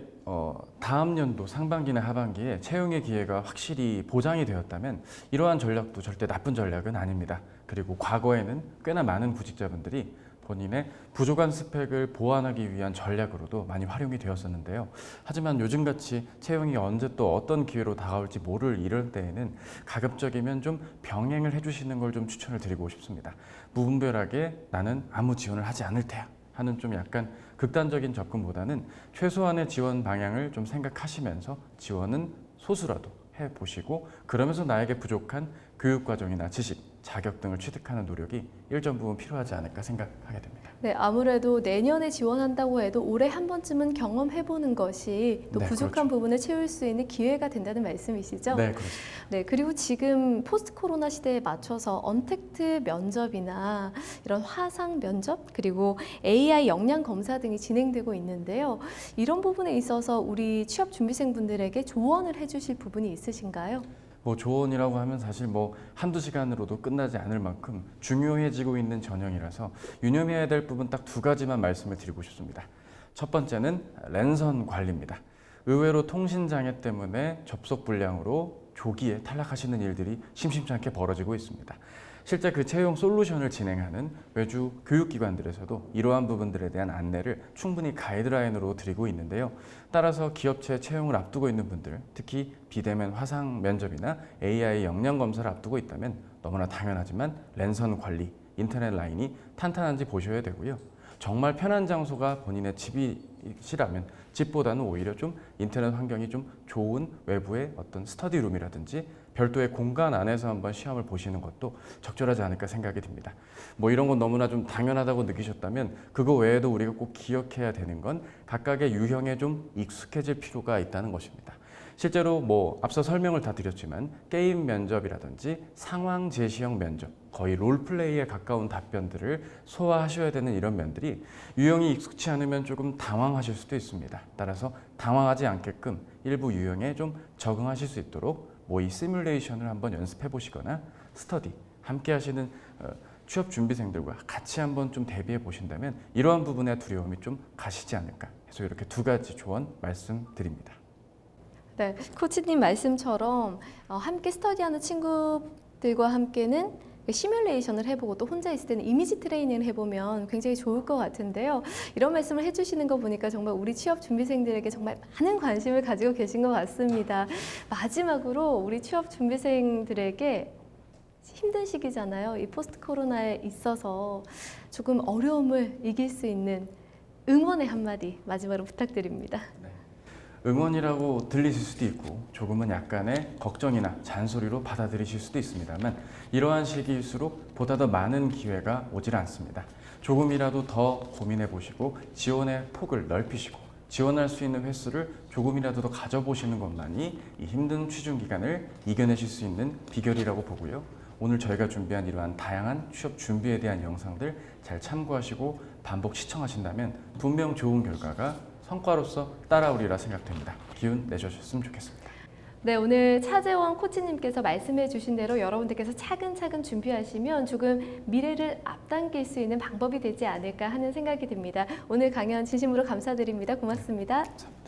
다음 연도 상반기나 하반기에 채용의 기회가 확실히 보장이 되었다면 이러한 전략도 절대 나쁜 전략은 아닙니다. 그리고 과거에는 꽤나 많은 구직자분들이 본인의 부족한 스펙을 보완하기 위한 전략으로도 많이 활용이 되었었는데요. 하지만 요즘같이 채용이 언제 또 어떤 기회로 다가올지 모를 이럴 때에는 가급적이면 좀 병행을 해주시는 걸 좀 추천을 드리고 싶습니다. 무분별하게 나는 아무 지원을 하지 않을 테야 하는 좀 약간 극단적인 접근보다는 최소한의 지원 방향을 좀 생각하시면서 지원은 소수라도 해보시고 그러면서 나에게 부족한 교육과정이나 지식, 자격 등을 취득하는 노력이 일정 부분 필요하지 않을까 생각하게 됩니다. 네, 아무래도 내년에 지원한다고 해도 올해 한 번쯤은 경험해보는 것이 또 네, 부족한 그렇죠. 부분을 채울 수 있는 기회가 된다는 말씀이시죠? 네, 그렇습니다. 네, 그리고 지금 포스트 코로나 시대에 맞춰서 언택트 면접이나 이런 화상 면접 그리고 AI 역량 검사 등이 진행되고 있는데요. 이런 부분에 있어서 우리 취업 준비생분들에게 조언을 해주실 부분이 있으신가요? 뭐 조언이라고 하면 사실 뭐 한두 시간으로도 끝나지 않을 만큼 중요해지고 있는 전형이라서 유념해야 될 부분 딱 두 가지만 말씀을 드리고 싶습니다. 첫 번째는 랜선 관리입니다. 의외로 통신장애 때문에 접속 불량으로 조기에 탈락하시는 일들이 심심치 않게 벌어지고 있습니다. 실제 그 채용 솔루션을 진행하는 외주 교육기관들에서도 이러한 부분들에 대한 안내를 충분히 가이드라인으로 드리고 있는데요. 따라서 기업체 채용을 앞두고 있는 분들, 특히 비대면 화상 면접이나 AI 역량 검사를 앞두고 있다면 너무나 당연하지만 랜선 관리, 인터넷 라인이 탄탄한지 보셔야 되고요. 정말 편한 장소가 본인의 집이시라면 집보다는 오히려 좀 인터넷 환경이 좀 좋은 외부의 어떤 스터디룸이라든지 별도의 공간 안에서 한번 시험을 보시는 것도 적절하지 않을까 생각이 듭니다. 뭐 이런 건 너무나 좀 당연하다고 느끼셨다면 그거 외에도 우리가 꼭 기억해야 되는 건 각각의 유형에 좀 익숙해질 필요가 있다는 것입니다. 실제로 뭐 앞서 설명을 다 드렸지만 게임 면접이라든지 상황 제시형 면접, 거의 롤플레이에 가까운 답변들을 소화하셔야 되는 이런 면들이 유형이 익숙치 않으면 조금 당황하실 수도 있습니다. 따라서 당황하지 않게끔 일부 유형에 좀 적응하실 수 있도록 뭐 이 시뮬레이션을 한번 연습해 보시거나 스터디 함께 하시는 취업 준비생들과 같이 한번 좀 대비해 보신다면 이러한 부분의 두려움이 좀 가시지 않을까 해서 이렇게 두 가지 조언 말씀드립니다. 네, 코치님 말씀처럼 함께 스터디하는 친구들과 함께는 시뮬레이션을 해보고 또 혼자 있을 때는 이미지 트레이닝을 해보면 굉장히 좋을 것 같은데요. 이런 말씀을 해주시는 거 보니까 정말 우리 취업 준비생들에게 정말 많은 관심을 가지고 계신 것 같습니다. 마지막으로 우리 취업 준비생들에게 힘든 시기잖아요. 이 포스트 코로나에 있어서 조금 어려움을 이길 수 있는 응원의 한마디 마지막으로 부탁드립니다. 응원이라고 들리실 수도 있고 조금은 약간의 걱정이나 잔소리로 받아들이실 수도 있습니다만 이러한 시기일수록 보다 더 많은 기회가 오질 않습니다. 조금이라도 더 고민해 보시고 지원의 폭을 넓히시고 지원할 수 있는 횟수를 조금이라도 더 가져보시는 것만이 이 힘든 취준 기간을 이겨내실 수 있는 비결이라고 보고요. 오늘 저희가 준비한 이러한 다양한 취업 준비에 대한 영상들 잘 참고하시고 반복 시청하신다면 분명 좋은 결과가 성과로서 따라오리라 생각됩니다. 기운 내주셨으면 좋겠습니다. 네, 오늘 차재원 코치님께서 말씀해 주신 대로 여러분들께서 차근차근 준비하시면 조금 미래를 앞당길 수 있는 방법이 되지 않을까 하는 생각이 듭니다. 오늘 강연 진심으로 감사드립니다. 고맙습니다. 감사합니다.